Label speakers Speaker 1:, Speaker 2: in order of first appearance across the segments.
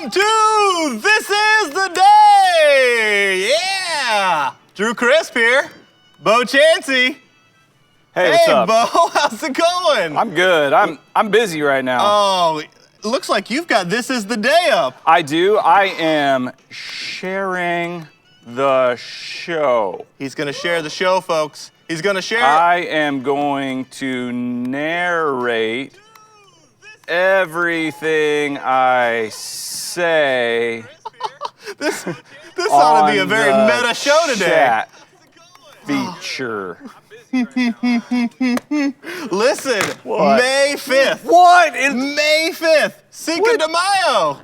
Speaker 1: Welcome to This Is the Day! Yeah! Drew Crisp here. Bo Chansey.
Speaker 2: Hey, what's up?
Speaker 1: Bo, how's it going?
Speaker 2: I'm good. I'm busy right now.
Speaker 1: Oh, looks like you've got This Is the Day up.
Speaker 2: I do. I am sharing the show.
Speaker 1: He's gonna share the show, folks. He's gonna share
Speaker 2: I am going to narrate everything I say.
Speaker 1: This ought to be a very
Speaker 2: on the
Speaker 1: meta show today.
Speaker 2: Chat feature.
Speaker 1: Listen,
Speaker 2: What?
Speaker 1: May 5th.
Speaker 2: What?
Speaker 1: May 5th. Cinco
Speaker 2: What?
Speaker 1: de Mayo.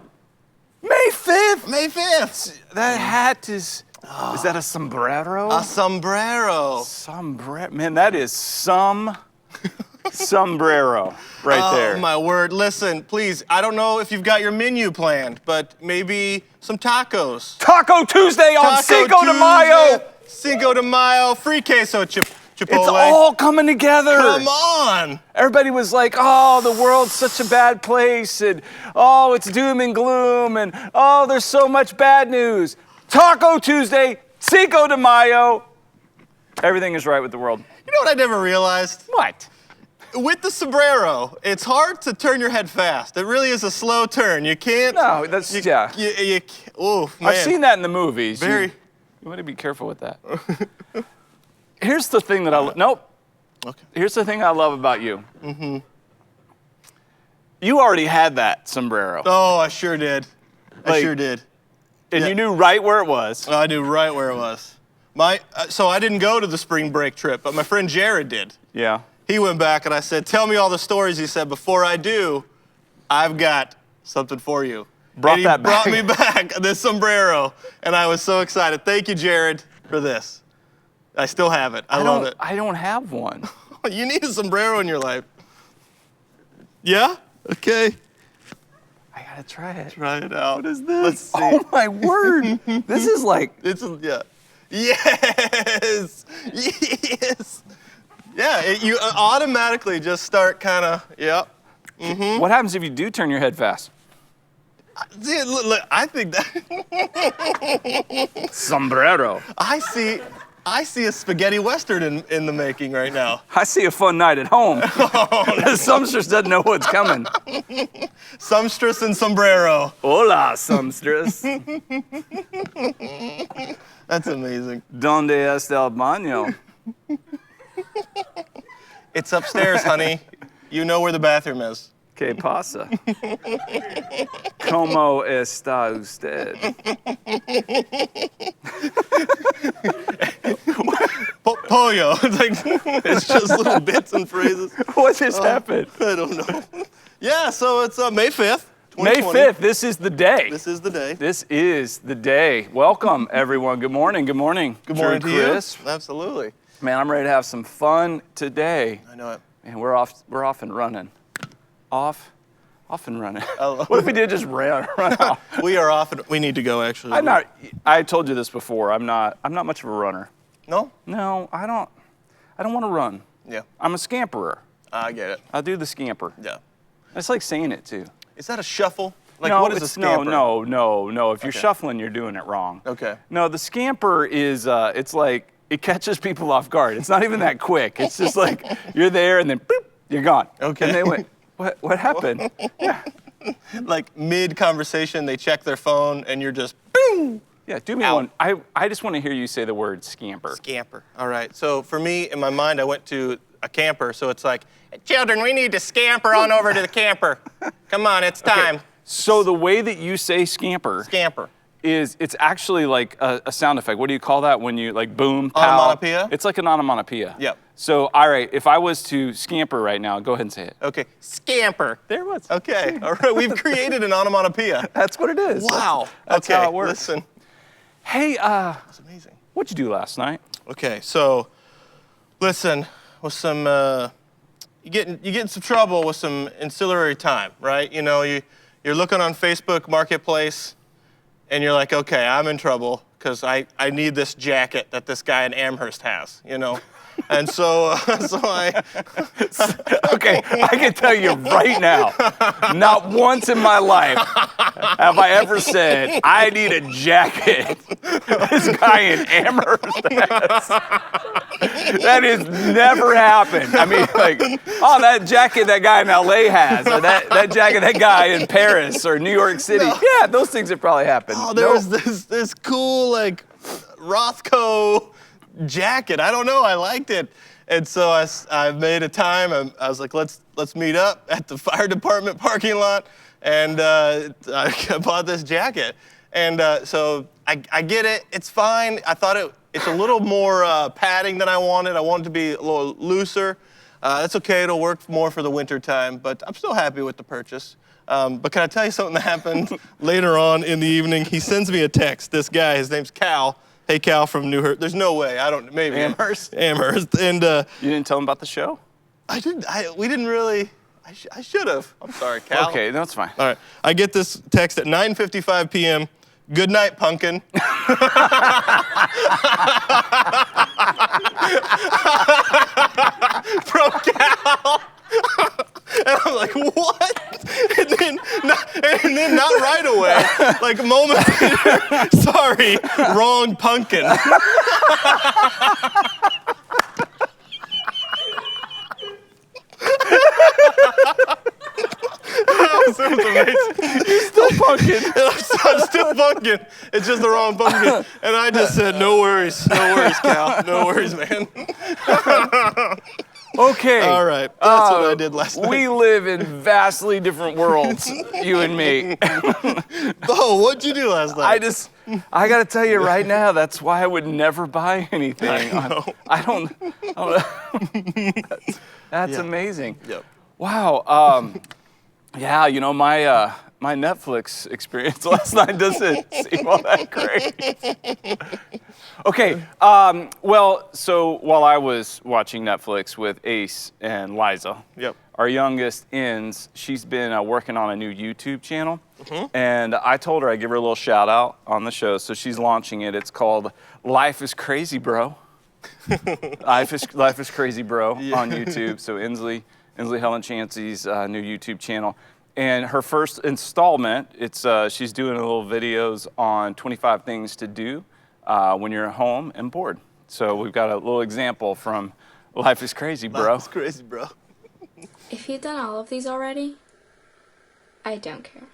Speaker 2: May 5th?
Speaker 1: May 5th.
Speaker 2: That hat is that a sombrero?
Speaker 1: A sombrero.
Speaker 2: Man, that is sombrero right there.
Speaker 1: Oh, my word. Listen, please, I don't know if you've got your menu planned, but maybe some tacos.
Speaker 2: Taco Tuesday on
Speaker 1: Taco
Speaker 2: Cinco de
Speaker 1: Tuesday,
Speaker 2: Mayo.
Speaker 1: Cinco de Mayo, free queso Chipotle.
Speaker 2: It's all coming together.
Speaker 1: Come on.
Speaker 2: Everybody was like, oh, the world's such a bad place, and oh, it's doom and gloom, and oh, there's so much bad news. Taco Tuesday, Cinco de Mayo. Everything is right with the world.
Speaker 1: You know what I never realized?
Speaker 2: What?
Speaker 1: With the sombrero, it's hard to turn your head fast. It really is a slow turn. You can't.
Speaker 2: No, that's, yeah.
Speaker 1: Oh, man.
Speaker 2: I've seen that in the movies.
Speaker 1: Very.
Speaker 2: You want to be careful with that. Here's the thing that
Speaker 1: Okay.
Speaker 2: Here's the thing I love about you. Mm-hmm. You already had that sombrero.
Speaker 1: Oh, I sure did. I sure did.
Speaker 2: And
Speaker 1: yeah.
Speaker 2: you knew right where it was.
Speaker 1: I knew right where it was. So I didn't go to the spring break trip, but my friend Jared did.
Speaker 2: Yeah.
Speaker 1: He went back and I said, tell me all the stories. He said, before I do, I've got something for you.
Speaker 2: Brought
Speaker 1: and
Speaker 2: that
Speaker 1: he
Speaker 2: back.
Speaker 1: brought me back this sombrero, and I was so excited. Thank you, Jared, for this. I still have it. I love it.
Speaker 2: I don't have one.
Speaker 1: You need a sombrero in your life. Yeah? Okay.
Speaker 2: I gotta try it.
Speaker 1: Try it out.
Speaker 2: What is this?
Speaker 1: Let's see.
Speaker 2: Oh my word! This is like
Speaker 1: Yeah. Yes. Yes. Yeah. You automatically just start kind of. Yep. Mm-hmm.
Speaker 2: What happens if you do turn your head fast?
Speaker 1: See, look, I think that
Speaker 2: Sombrero.
Speaker 1: I see a spaghetti western in the making right now.
Speaker 2: I see a fun night at home. Sumstress doesn't know what's coming.
Speaker 1: Sumstress and sombrero.
Speaker 2: Hola, Sumstress.
Speaker 1: That's amazing.
Speaker 2: Donde está el baño?
Speaker 1: It's upstairs, honey. You know where the bathroom is.
Speaker 2: ¿Qué pasa? ¿Cómo está usted?
Speaker 1: Pollo. It's like it's just little bits and phrases.
Speaker 2: What just happened?
Speaker 1: I don't know. Yeah, so it's May 5th.
Speaker 2: May
Speaker 1: 2020.
Speaker 2: 5th, this is the day.
Speaker 1: This is the day.
Speaker 2: This is the day. Welcome, everyone. Good morning. Good morning.
Speaker 1: Good morning
Speaker 2: Drew
Speaker 1: to you.
Speaker 2: Crisp.
Speaker 1: Absolutely.
Speaker 2: Man, I'm ready to have some fun today.
Speaker 1: I know it.
Speaker 2: And we're off and running. Off and running.
Speaker 1: love
Speaker 2: What if we did just run off?
Speaker 1: We are off and we need to go actually.
Speaker 2: I told you this before. I'm not much of a runner.
Speaker 1: No?
Speaker 2: No, I don't want to run.
Speaker 1: Yeah.
Speaker 2: I'm a scamperer.
Speaker 1: I get it.
Speaker 2: I'll do the scamper.
Speaker 1: Yeah.
Speaker 2: It's like saying it too.
Speaker 1: Is that a shuffle? Like
Speaker 2: no,
Speaker 1: what is a scamper?
Speaker 2: No. If you're
Speaker 1: Okay.
Speaker 2: shuffling, you're doing it wrong.
Speaker 1: Okay.
Speaker 2: No, the scamper is it's like it catches people off guard. It's not even that quick. It's just like you're there and then boop, you're gone.
Speaker 1: Okay.
Speaker 2: And they went, what happened? Yeah.
Speaker 1: Like mid-conversation, they check their phone and you're just boom.
Speaker 2: Yeah, do me
Speaker 1: Out.
Speaker 2: one. I just want to hear you say the word scamper.
Speaker 1: Scamper. All right. So for me, in my mind, I went to a camper. So it's like, children, we need to scamper on over to the camper. Come on, it's time.
Speaker 2: So the way that you say scamper
Speaker 1: Scamper.
Speaker 2: is it's actually like a sound effect. What do you call that when you like boom, pow?
Speaker 1: Onomatopoeia?
Speaker 2: It's like an onomatopoeia.
Speaker 1: Yep.
Speaker 2: So, all right, if I was to scamper right now, go ahead and say it.
Speaker 1: Okay. Scamper.
Speaker 2: There it was.
Speaker 1: Okay. All right. We've created an onomatopoeia.
Speaker 2: That's what it is.
Speaker 1: Wow.
Speaker 2: That's
Speaker 1: okay.
Speaker 2: how it works.
Speaker 1: Listen.
Speaker 2: Hey,
Speaker 1: That's amazing.
Speaker 2: what'd you do last night?
Speaker 1: Okay. So, listen, with some, you get in some trouble with some ancillary time, right? You know, you're looking on Facebook Marketplace, and you're like, okay, I'm in trouble because I need this jacket that this guy in Amherst has, you know. And so I.
Speaker 2: Okay, I can tell you right now, not once in my life have I ever said, I need a jacket. This guy in Amherst has. That has never happened. I mean, like, oh, that jacket that guy in LA has, or that jacket that guy in Paris or New York City.
Speaker 1: No.
Speaker 2: Yeah, those things have probably happened.
Speaker 1: Oh, there was this cool, like, Rothko jacket. I don't know, I liked it. And so I made a time. I was like, let's meet up at the fire department parking lot. And I bought this jacket. And so I get it. It's fine. I thought it's a little more padding than I wanted. I wanted it to be a little looser. That's okay. It'll work more for the winter time. But I'm still happy with the purchase. But can I tell you something that happened later on in the evening? He sends me a text. This guy, his name's Cal. Hey, Cal from Newhurst. There's no way. Maybe.
Speaker 2: Amherst?
Speaker 1: Amherst. And
Speaker 2: You didn't tell him about the show?
Speaker 1: we didn't really. I should have. I'm sorry, Cal.
Speaker 2: Okay, that's fine.
Speaker 1: All right. I get this text at 9:55 p.m. Good night, pumpkin. From Cal. And I'm like, what? And then not right away, like a moment later, sorry, wrong pumpkin. It was amazing.
Speaker 2: You're still pumpkin.
Speaker 1: I'm still pumpkin. It's just the wrong pumpkin. And I just said, no worries, Cal. No worries, man.
Speaker 2: Okay.
Speaker 1: All right. That's what I did last night.
Speaker 2: We live in vastly different worlds, you and me.
Speaker 1: Oh, what'd you do last night?
Speaker 2: I got to tell you right now, that's why I would never buy anything.
Speaker 1: I know.
Speaker 2: I don't that's amazing.
Speaker 1: Yep.
Speaker 2: Wow. Yeah, you know, my Netflix experience last night doesn't seem all that great. Okay, well, so while I was watching Netflix with Ace and Liza,
Speaker 1: Yep.
Speaker 2: our youngest Inns, she's been working on a new YouTube channel, and I told her I'd give her a little shout out on the show, so she's launching it. It's called Life is Crazy Bro. Life is Crazy Bro on YouTube. So Inslee Helen Chancey's new YouTube channel. And her first installment, she's doing little videos on 25 things to do when you're at home and bored. So we've got a little example from Life is Crazy Bro.
Speaker 1: Life is crazy, bro.
Speaker 3: If you've done all of these already, I don't care.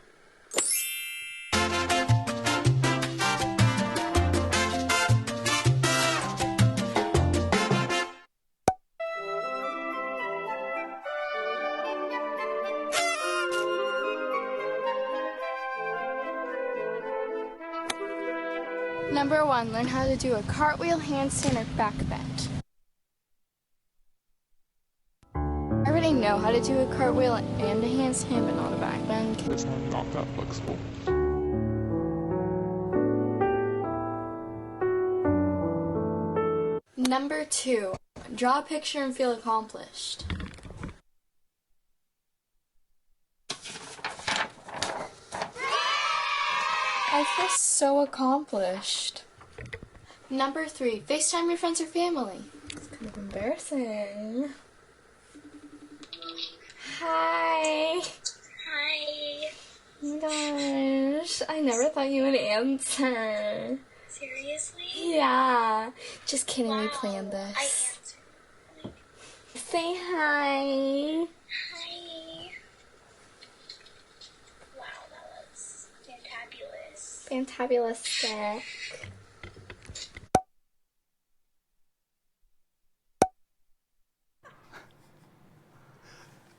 Speaker 3: Number 1, learn how to do a cartwheel, handstand, or back bend. I already know how to do a cartwheel and a handstand, but not a back bend.
Speaker 4: It's not that flexible.
Speaker 3: Number 2, draw a picture and feel accomplished. I feel so accomplished. Number 3, FaceTime your friends or family. It's kind of embarrassing. Hi.
Speaker 5: Hi.
Speaker 3: Oh my gosh, I never thought you would answer.
Speaker 5: Seriously?
Speaker 3: Yeah. Just kidding, we
Speaker 5: Wow.
Speaker 3: planned
Speaker 5: I
Speaker 3: this.
Speaker 5: answered.
Speaker 3: Say hi.
Speaker 5: Hi. Wow, that was fantabulous.
Speaker 3: Fantabulistic.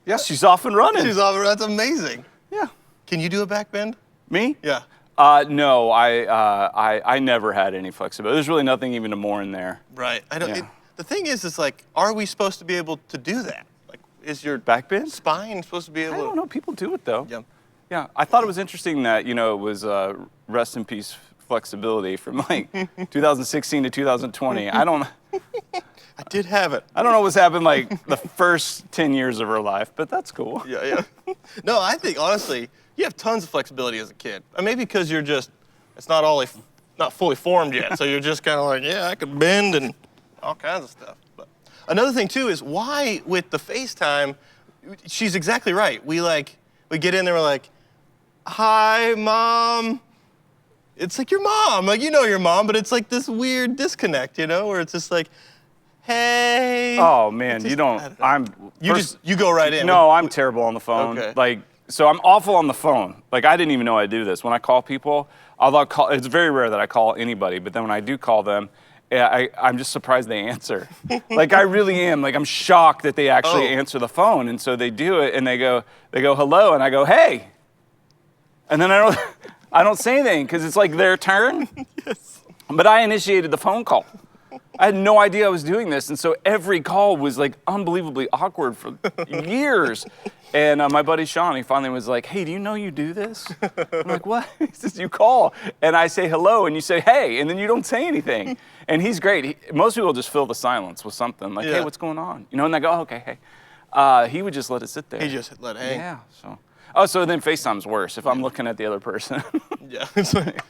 Speaker 2: Yeah, she's off and running.
Speaker 1: That's amazing.
Speaker 2: Yeah.
Speaker 1: Can you do a back bend?
Speaker 2: Me?
Speaker 1: Yeah.
Speaker 2: No, I never had any flexibility. There's really nothing even more in there.
Speaker 1: Right. I don't.
Speaker 2: Yeah.
Speaker 1: The thing is, like, are we supposed to be able to do that? Like, is your
Speaker 2: Back bend?
Speaker 1: spine supposed to be able?
Speaker 2: I don't know. People do it though.
Speaker 1: Yeah.
Speaker 2: Yeah. I thought it was interesting that it was rest in peace flexibility from like 2016 to 2020.
Speaker 1: I did have it.
Speaker 2: I don't know what's happened like the first 10 years of her life, but that's cool.
Speaker 1: Yeah. No, I think honestly, you have tons of flexibility as a kid. Maybe because you're just, it's not fully formed yet. So you're just kind of like, yeah, I could bend and all kinds of stuff. But another thing too is why with the FaceTime, she's exactly right. We get in there, we're like, hi, Mom. It's like your mom. Like, you know your mom, but it's like this weird disconnect, you know, where it's just like, hey.
Speaker 2: Oh man,
Speaker 1: Just-
Speaker 2: you don't.
Speaker 1: I don't know. You go right in.
Speaker 2: No, I'm terrible on the phone.
Speaker 1: Okay.
Speaker 2: Like, so I'm awful on the phone. Like, I didn't even know I do this. When I call people, it's very rare that I call anybody, but then when I do call them, I'm just surprised they answer. Like, I really am. Like, I'm shocked that they actually answer the phone. And so they do it, and they go hello, and I go, hey. And then I don't say anything because it's like their turn.
Speaker 1: Yes.
Speaker 2: But I initiated the phone call. I had no idea I was doing this, and so every call was like unbelievably awkward for years. And my buddy Sean, he finally was like, hey, do you know you do this? I'm like, what? He says, you call, and I say hello, and you say hey, and then you don't say anything. And he's great. Most people just fill the silence with something, like, hey, what's going on? You know, and they go, oh, okay, hey. He would just let it sit there.
Speaker 1: He just let it hang.
Speaker 2: Yeah, so. Oh, so then FaceTime's worse if I'm looking at the other person.
Speaker 1: Yeah. It's like,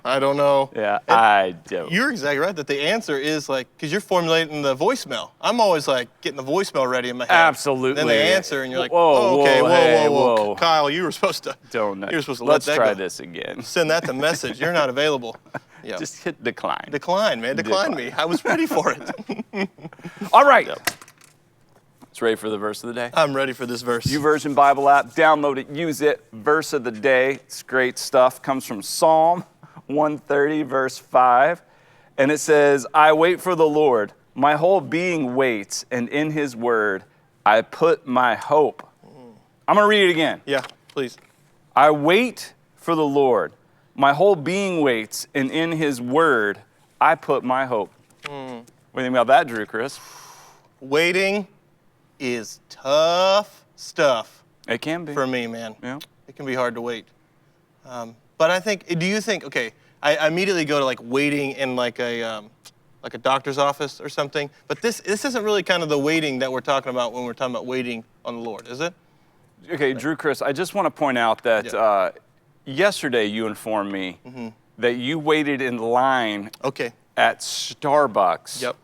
Speaker 1: I don't know.
Speaker 2: Yeah, I don't.
Speaker 1: You're exactly right that the answer is like, because you're formulating the voicemail. I'm always like getting the voicemail ready in my head.
Speaker 2: Absolutely.
Speaker 1: Then they answer, and you're like,
Speaker 2: Whoa,
Speaker 1: oh, okay,
Speaker 2: whoa,
Speaker 1: whoa,
Speaker 2: hey,
Speaker 1: whoa,
Speaker 2: whoa.
Speaker 1: Kyle, you were supposed to.
Speaker 2: Don't.
Speaker 1: You were supposed to
Speaker 2: Let's
Speaker 1: let that
Speaker 2: try
Speaker 1: go.
Speaker 2: this again.
Speaker 1: Send that to message. You're not available. Yeah.
Speaker 2: Just hit decline.
Speaker 1: Decline, man. Decline me. I was ready for it.
Speaker 2: All right. It's ready for the verse of the day.
Speaker 1: I'm ready for this verse.
Speaker 2: YouVersion Bible app. Download it. Use it. Verse of the day. It's great stuff. Comes from Psalm 130, verse 5. And it says, I wait for the Lord. My whole being waits, and in his word I put my hope. I'm going to read it again.
Speaker 1: Yeah, please.
Speaker 2: I wait for the Lord. My whole being waits, and in his word I put my hope. What do you think about that, Drew Chris?
Speaker 1: Waiting is tough stuff
Speaker 2: It can be.
Speaker 1: for me, man.
Speaker 2: Yeah.
Speaker 1: It can be hard to wait. But I think, do you think, okay, I immediately go to like waiting in like a doctor's office or something, but this isn't really kind of the waiting that we're talking about when we're talking about waiting on the Lord, is it?
Speaker 2: Okay, Drew Chris, I just want to point out that yesterday you informed me that you waited in line
Speaker 1: Okay.
Speaker 2: at Starbucks
Speaker 1: Yep.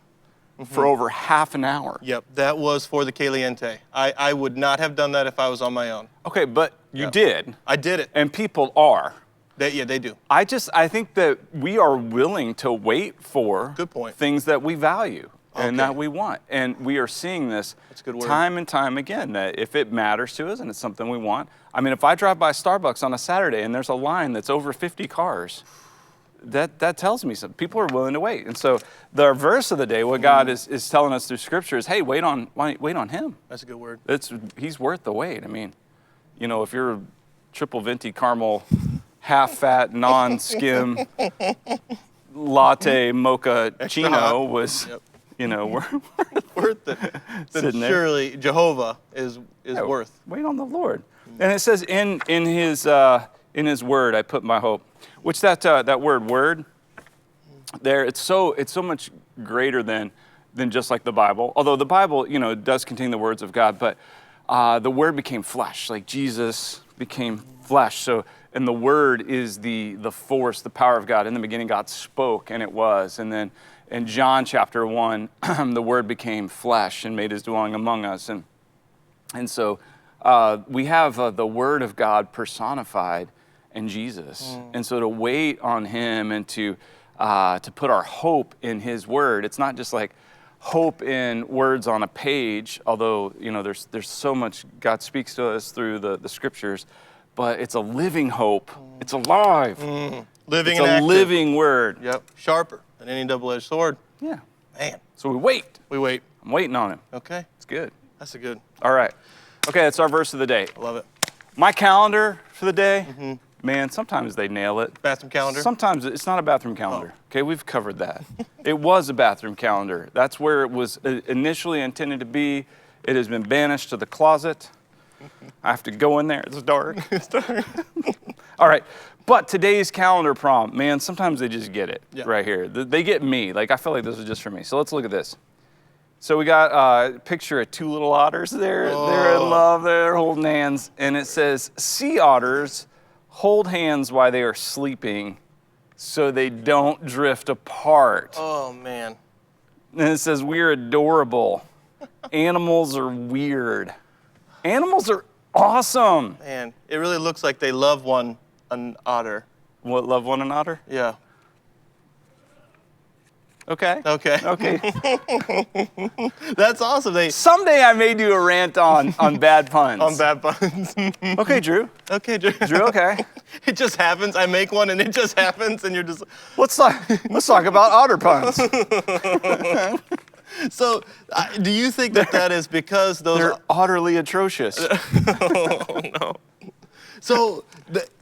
Speaker 2: for over half an hour.
Speaker 1: Yep. That was for the Caliente. I would not have done that if I was on my own.
Speaker 2: Okay, but you did,
Speaker 1: I did it.
Speaker 2: and people are.
Speaker 1: They do.
Speaker 2: I think that we are willing to wait for
Speaker 1: Good point.
Speaker 2: things that we value and
Speaker 1: Okay.
Speaker 2: that we want. And we are seeing this
Speaker 1: That's a good word.
Speaker 2: time and time again, that if it matters to us and it's something we want. I mean, if I drive by Starbucks on a Saturday and there's a line that's over 50 cars, that tells me something. People are willing to wait. And so the verse of the day, what God is telling us through Scripture is, hey, wait on him.
Speaker 1: That's a good word.
Speaker 2: He's worth the wait. I mean, you know, if you're triple venti caramel, half-fat, non-skim latte mocha chino
Speaker 1: hot.
Speaker 2: was,
Speaker 1: Yep.
Speaker 2: you know,
Speaker 1: Worth it. Then
Speaker 2: Sitting there.
Speaker 1: surely Jehovah is worth.
Speaker 2: Wait on the Lord. And it says, in his word, I put my hope. Which that word there, it's so much greater than just like the Bible. Although the Bible, you know, does contain the words of God, but the word became flesh. Like Jesus became flesh. So, and the word is the force, the power of God. In the beginning, God spoke, and it was. And then in John chapter 1, the word became flesh and made his dwelling among us. And so we have the word of God personified in Jesus. And so to wait on him and to put our hope in his word, it's not just like hope in words on a page, although, you know, there's so much God speaks to us through the scriptures, but it's a living hope. It's alive.
Speaker 1: Living
Speaker 2: It's
Speaker 1: and
Speaker 2: a
Speaker 1: active.
Speaker 2: living word.
Speaker 1: Yep. Sharper than any double-edged sword.
Speaker 2: Yeah.
Speaker 1: Man.
Speaker 2: So we wait.
Speaker 1: We wait.
Speaker 2: I'm waiting on him.
Speaker 1: Okay.
Speaker 2: It's good.
Speaker 1: That's a good.
Speaker 2: All right. Okay, that's our verse of the day.
Speaker 1: I love it.
Speaker 2: My calendar for the day, man, sometimes they nail it.
Speaker 1: Bathroom calendar.
Speaker 2: Sometimes it's not a bathroom calendar. Okay, we've covered that. It was a bathroom calendar. That's where it was initially intended to be. It has been banished to the closet. I have to go in there. It's dark.
Speaker 1: It's dark.
Speaker 2: All right. But today's calendar prompt, man, sometimes they just get it
Speaker 1: Yeah.
Speaker 2: right here. They get me. Like, I feel like this is just for me. So let's look at this. So we got a picture of two little otters there. They're in love. They're holding hands. And it says, sea otters hold hands while they are sleeping so they don't drift apart.
Speaker 1: Oh, man.
Speaker 2: And it says, we're adorable. Animals are weird. Animals are Awesome.
Speaker 1: Man, it really looks like they love an otter.
Speaker 2: What, love one an otter?
Speaker 1: Yeah.
Speaker 2: Okay.
Speaker 1: Okay.
Speaker 2: Okay.
Speaker 1: That's awesome. They
Speaker 2: Someday I may do a rant on bad puns.
Speaker 1: on bad puns.
Speaker 2: Okay, Drew.
Speaker 1: Okay, Drew.
Speaker 2: Drew, okay.
Speaker 1: It just happens. I make one and it just happens, and you're just.
Speaker 2: Let's talk about otter puns.
Speaker 1: So, do you think that is because those?
Speaker 2: They're utterly atrocious.
Speaker 1: Oh no. So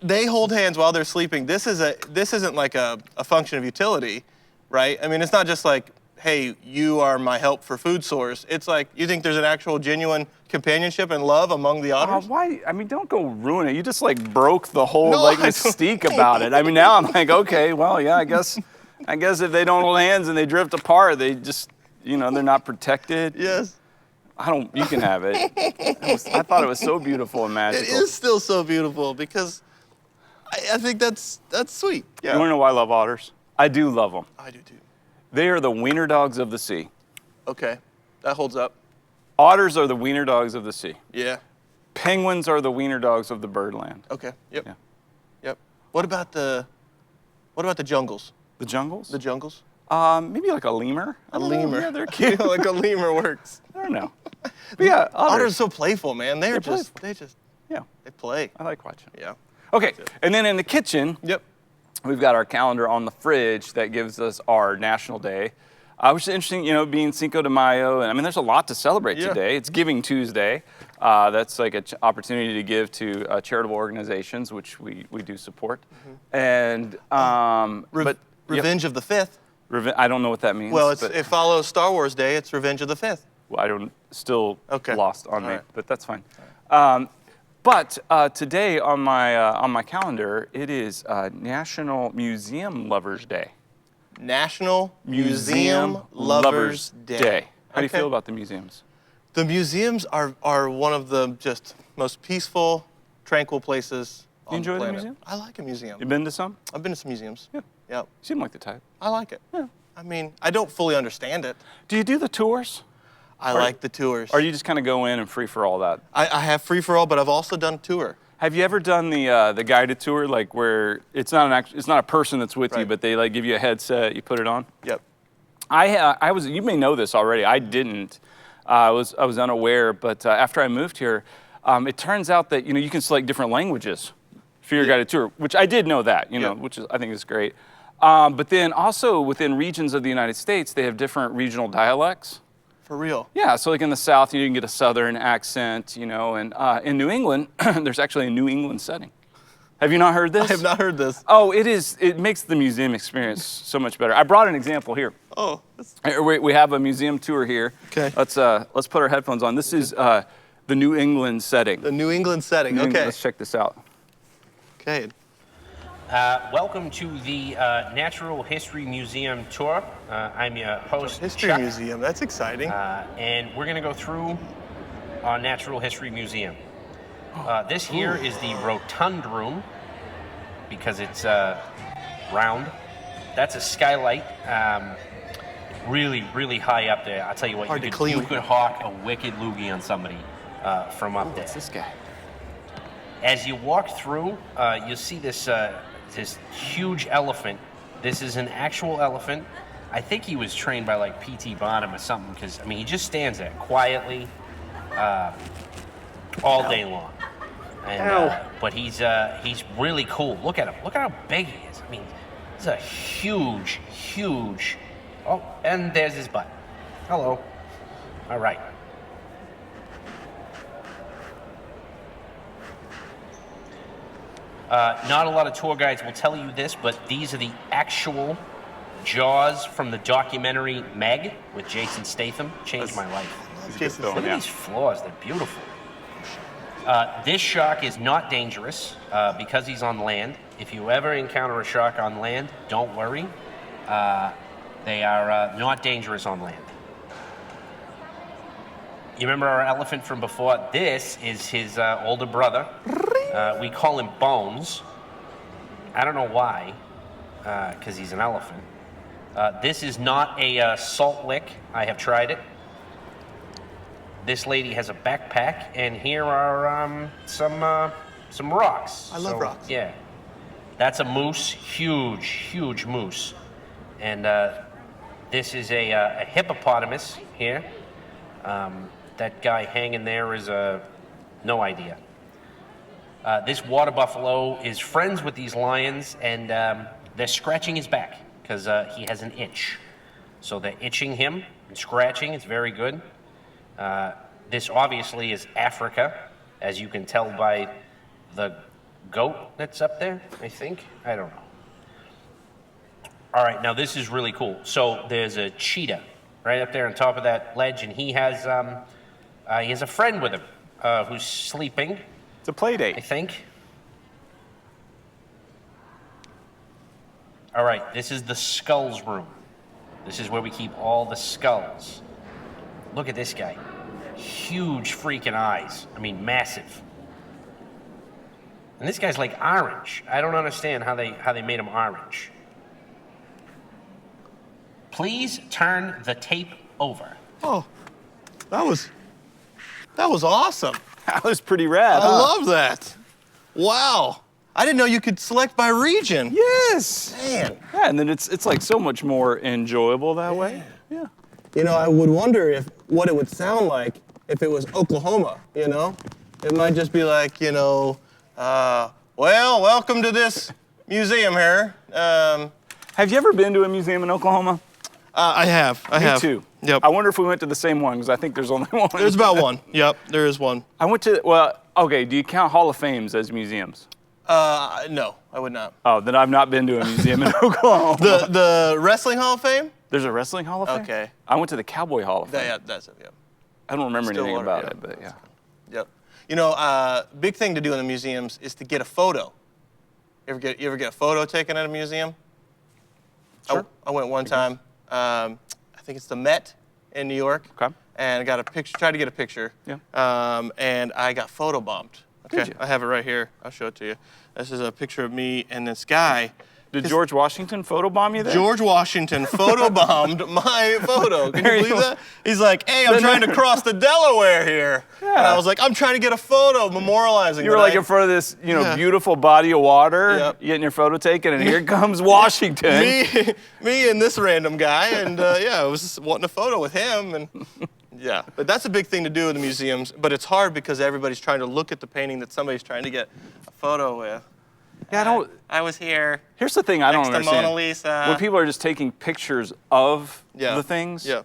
Speaker 1: they hold hands while they're sleeping. This isn't like a function of utility, right? I mean, it's not just like, hey, you are my help for food source. It's like you think there's an actual genuine companionship and love among the otters.
Speaker 2: Why? I mean, don't go ruin it. You just like broke the whole
Speaker 1: No,
Speaker 2: like
Speaker 1: I don't.
Speaker 2: mystique about it. I mean, now I'm like, okay, well, yeah, I guess if they don't hold hands and they drift apart, they just, they're not protected.
Speaker 1: Yes.
Speaker 2: You can have it. I thought it was so beautiful and magical.
Speaker 1: It is still so beautiful because I think that's sweet.
Speaker 2: You want to know why I love otters? I do love them.
Speaker 1: I do too.
Speaker 2: They are the wiener dogs of the sea.
Speaker 1: Okay, that holds up.
Speaker 2: Otters are the wiener dogs of the sea.
Speaker 1: Yeah.
Speaker 2: Penguins are the wiener dogs of the birdland.
Speaker 1: Okay. Yep.
Speaker 2: Yeah.
Speaker 1: Yep. What about the jungles?
Speaker 2: The jungles?
Speaker 1: The jungles?
Speaker 2: Maybe like a lemur.
Speaker 1: A lemur.
Speaker 2: Yeah, they're cute.
Speaker 1: Like a lemur works.
Speaker 2: I don't know. But yeah,
Speaker 1: Otters are so playful, man. They
Speaker 2: Yeah,
Speaker 1: play.
Speaker 2: I like watching.
Speaker 1: Yeah.
Speaker 2: Okay, and then in the kitchen,
Speaker 1: Yep.
Speaker 2: we've got our calendar on the fridge that gives us our national day, which is interesting, being Cinco de Mayo. And I mean, there's a lot to celebrate
Speaker 1: Yeah.
Speaker 2: today. It's Giving Tuesday. That's like an opportunity to give to charitable organizations, which we do support. And, but
Speaker 1: Revenge of the Fifth.
Speaker 2: I don't know what that means.
Speaker 1: Well,
Speaker 2: but,
Speaker 1: it follows Star Wars Day. It's Revenge of the Fifth.
Speaker 2: well, I don't, still
Speaker 1: Okay.
Speaker 2: lost on me,
Speaker 1: All right.
Speaker 2: but that's fine. But today on my calendar, it is National Museum Lovers Day.
Speaker 1: National Museum Lovers Day.
Speaker 2: How do you
Speaker 1: Okay.
Speaker 2: feel about the museums?
Speaker 1: The museums are one of the just most peaceful, tranquil places on
Speaker 2: enjoy the
Speaker 1: planet.
Speaker 2: museum?
Speaker 1: I like a museum.
Speaker 2: You been to some?
Speaker 1: I've been to some museums.
Speaker 2: Yeah.
Speaker 1: Yeah.
Speaker 2: You seem like the type.
Speaker 1: I like it.
Speaker 2: Yeah.
Speaker 1: I mean, I don't fully understand it.
Speaker 2: Do you do the tours?
Speaker 1: I like the tours.
Speaker 2: Or you just kind of go in and free for all that?
Speaker 1: I have free for all, but I've also done a tour.
Speaker 2: Have you ever done the guided tour, like where it's not a person that's with you,
Speaker 1: Right.
Speaker 2: but they like give you a headset, you put it on?
Speaker 1: Yep.
Speaker 2: I was. You may know this already. I didn't. I was unaware, but after I moved here, it turns out that you can select different languages for your guided tour, which I did know that.
Speaker 1: Yeah.
Speaker 2: Which I think is great. But then also within regions of the United States, they have different regional dialects.
Speaker 1: For real.
Speaker 2: Yeah, so like in the South, you can get a Southern accent, and in New England, there's actually a New England setting. Have you not heard this?
Speaker 1: I have not heard this.
Speaker 2: Oh, it makes the museum experience so much better. I brought an example here.
Speaker 1: Oh.
Speaker 2: We have a museum tour here.
Speaker 1: Okay.
Speaker 2: Let's put our headphones on. This is the New England setting.
Speaker 1: The New England setting.
Speaker 2: New England-
Speaker 1: Okay.
Speaker 2: Let's check this out.
Speaker 1: Okay.
Speaker 4: Welcome to the Natural History Museum tour. I'm your host,
Speaker 1: History
Speaker 4: Chuck,
Speaker 1: Museum. That's exciting.
Speaker 4: and we're going to go through our Natural History Museum. This here is the Rotund Room because it's round. That's a skylight, really, really high up there. I'll tell you what,
Speaker 1: Hard to
Speaker 4: you
Speaker 1: clean.
Speaker 4: could hawk a wicked loogie on somebody from up there.
Speaker 2: What's this guy?
Speaker 4: As you walk through, you'll see this huge elephant. This is an actual elephant. I think he was trained by like P.T. Barnum or something, because he just stands there quietly all day long. And, but he's really cool. Look at him. Look at how big he is. I mean, he's a huge, huge. Oh, and there's his butt. Hello. All right. Not a lot of tour guides will tell you this, but these are the actual Jaws from the documentary Meg with Jason Statham. Changed my life.
Speaker 1: Jason,
Speaker 4: Look at these floors, they're beautiful. This shark is not dangerous because he's on land. If you ever encounter a shark on land, don't worry. They are not dangerous on land. You remember our elephant from before? This is his older brother. We call him Bones. I don't know why, because he's an elephant. This is not a salt lick. I have tried it. This lady has a backpack, and here are some rocks.
Speaker 1: I love rocks.
Speaker 4: Yeah, that's a moose, huge moose, and this is a hippopotamus here. That guy hanging there is no idea. This water buffalo is friends with these lions, and they're scratching his back because he has an itch. So they're itching him and scratching. It's very good. This obviously is Africa, as you can tell by the goat that's up there, I think. I don't know. All right, now this is really cool. So there's a cheetah right up there on top of that ledge, and he has a friend with him who's sleeping,
Speaker 2: It's a play
Speaker 4: I
Speaker 2: date.
Speaker 4: think. All right, this is the skulls room. This is where we keep all the skulls. Look at this guy. Huge freaking eyes. I mean, massive. And this guy's like orange. I don't understand how they made him orange. Please turn the tape over.
Speaker 1: Oh, that was awesome.
Speaker 2: That was pretty rad.
Speaker 1: I love that. Wow. I didn't know you could select by region.
Speaker 2: Yes.
Speaker 1: Man.
Speaker 2: Yeah, and then it's like so much more enjoyable that way. Yeah.
Speaker 1: You know, I would wonder what it would sound like if it was Oklahoma, you know? It might just be like, well, welcome to this museum here.
Speaker 2: Have you ever been to a museum in Oklahoma?
Speaker 1: I have.
Speaker 2: Me too.
Speaker 1: Yep.
Speaker 2: I wonder if we went to the same one because I think there's only one.
Speaker 1: There's about one. Yep, there is one.
Speaker 2: I went to, well, okay, do you count Hall of Fames as museums?
Speaker 1: No, I would not.
Speaker 2: Oh, then I've not been to a museum in Oklahoma.
Speaker 1: The Wrestling Hall of Fame?
Speaker 2: There's a Wrestling Hall of Fame?
Speaker 1: Okay.
Speaker 2: I went to the Cowboy Hall of Fame.
Speaker 1: Yeah, that's it, yep.
Speaker 2: I don't remember anything
Speaker 1: Stillwater,
Speaker 2: about
Speaker 1: yeah.
Speaker 2: it, but yeah.
Speaker 1: Yep. You know, big thing to do in the museums is to get a photo. You ever get a photo taken at a museum?
Speaker 2: Sure.
Speaker 1: I went one time. I think it's the Met in New York.
Speaker 2: Okay.
Speaker 1: And I got a picture. Tried to get a picture.
Speaker 2: Yeah.
Speaker 1: And I got photobombed. Okay.
Speaker 2: Did you?
Speaker 1: I have it right here. I'll show it to you. This is a picture of me and this guy.
Speaker 2: Did George Washington photobomb you there?
Speaker 1: George Washington photobombed my photo. Can
Speaker 2: There
Speaker 1: you
Speaker 2: you
Speaker 1: believe
Speaker 2: go.
Speaker 1: that? He's like, hey, I'm trying to cross the Delaware here. And I was like, I'm trying to get a photo memorializing
Speaker 2: You were
Speaker 1: that
Speaker 2: like
Speaker 1: I-
Speaker 2: in front of this,
Speaker 1: Yeah.
Speaker 2: beautiful body of water,
Speaker 1: Yep.
Speaker 2: getting your photo taken, and here comes Washington.
Speaker 1: me and this random guy, and I was just wanting a photo with him, and yeah. But that's a big thing to do in the museums, but it's hard because everybody's trying to look at the painting that somebody's trying to get a photo with.
Speaker 2: Yeah, I don't.
Speaker 1: I was here.
Speaker 2: Here's the thing I don't
Speaker 1: Next to
Speaker 2: understand.
Speaker 1: Mona Lisa.
Speaker 2: When people are just taking pictures of
Speaker 1: Yeah.
Speaker 2: the things,
Speaker 1: Yeah.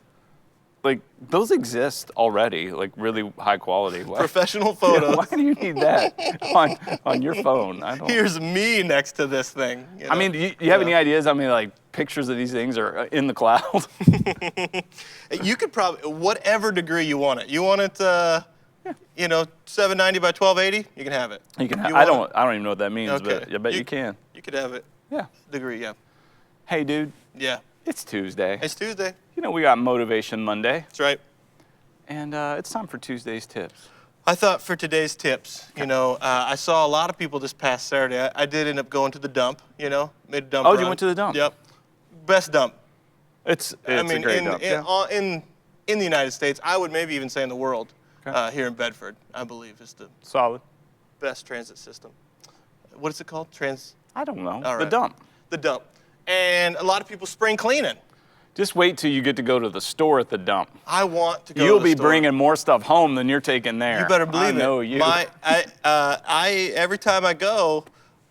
Speaker 2: like those exist already, like really high quality. Why,
Speaker 1: Professional
Speaker 2: yeah,
Speaker 1: photos.
Speaker 2: why do you need that on your phone? I don't.
Speaker 1: Here's me next to this thing. you
Speaker 2: I
Speaker 1: know?
Speaker 2: mean, do you have any ideas? I mean, like pictures of these things are in the cloud.
Speaker 1: You could probably, whatever degree you want it. You want it, 790 by 1280, you can have it.
Speaker 2: You can.
Speaker 1: You
Speaker 2: I
Speaker 1: want
Speaker 2: don't even know what that means,
Speaker 1: Okay.
Speaker 2: but I bet you can.
Speaker 1: You could have it.
Speaker 2: Yeah.
Speaker 1: Degree, yeah.
Speaker 2: Hey, dude,
Speaker 1: Yeah.
Speaker 2: it's Tuesday.
Speaker 1: It's Tuesday.
Speaker 2: We got Motivation Monday,
Speaker 1: That's right.
Speaker 2: and it's time for Tuesday's tips.
Speaker 1: I thought for today's tips, I saw a lot of people this past Saturday. I did end up going to the dump, made a dump
Speaker 2: Oh,
Speaker 1: run.
Speaker 2: you went to the dump?
Speaker 1: Yep. Best dump.
Speaker 2: It's
Speaker 1: I mean,
Speaker 2: a great
Speaker 1: in,
Speaker 2: dump.
Speaker 1: in,
Speaker 2: yeah.
Speaker 1: all- in the United States, I would maybe even say in the world,
Speaker 2: Okay.
Speaker 1: here in Bedford, I believe is the
Speaker 2: Solid.
Speaker 1: best transit system. What is it called?
Speaker 2: I don't know.
Speaker 1: All
Speaker 2: The
Speaker 1: right.
Speaker 2: dump.
Speaker 1: The dump. And a lot of people spring cleaning.
Speaker 2: Just wait till you get to go to the store at the dump.
Speaker 1: I want to go
Speaker 2: You'll
Speaker 1: to the
Speaker 2: be
Speaker 1: store.
Speaker 2: bringing more stuff home than you're taking there.
Speaker 1: You better believe
Speaker 2: I know
Speaker 1: it.
Speaker 2: you.
Speaker 1: I every time I go,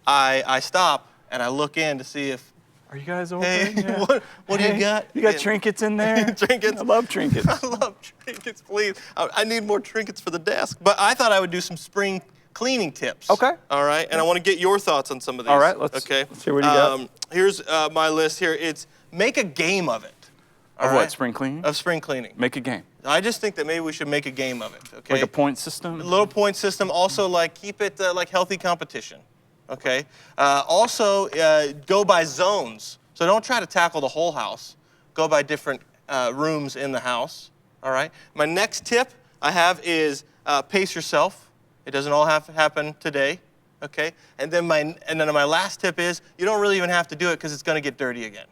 Speaker 1: I stop and I look in to see if,
Speaker 2: Are you guys open?
Speaker 1: hey,
Speaker 2: Yeah.
Speaker 1: what do you
Speaker 2: Hey,
Speaker 1: got?
Speaker 2: You got
Speaker 1: And-
Speaker 2: trinkets in there?
Speaker 1: Trinkets.
Speaker 2: I love trinkets.
Speaker 1: I love trinkets, please. I need more trinkets for the desk. But I thought I would do some spring cleaning tips.
Speaker 2: Okay.
Speaker 1: All right. And I want to get your thoughts on some of these.
Speaker 2: All right, let's hear what you got.
Speaker 1: Here's my list here. It's make a game of it. All
Speaker 2: Of what,
Speaker 1: right?
Speaker 2: spring cleaning?
Speaker 1: Of spring cleaning.
Speaker 2: Make a game.
Speaker 1: I just think that maybe we should make a game of it. Okay.
Speaker 2: Like a point system?
Speaker 1: A little point system. Also, like keep it like healthy competition. Okay. Also, go by zones. So don't try to tackle the whole house. Go by different rooms in the house. All right. My next tip I have is pace yourself. It doesn't all have to happen today. Okay. And then my last tip is you don't really even have to do it because it's going to get dirty again.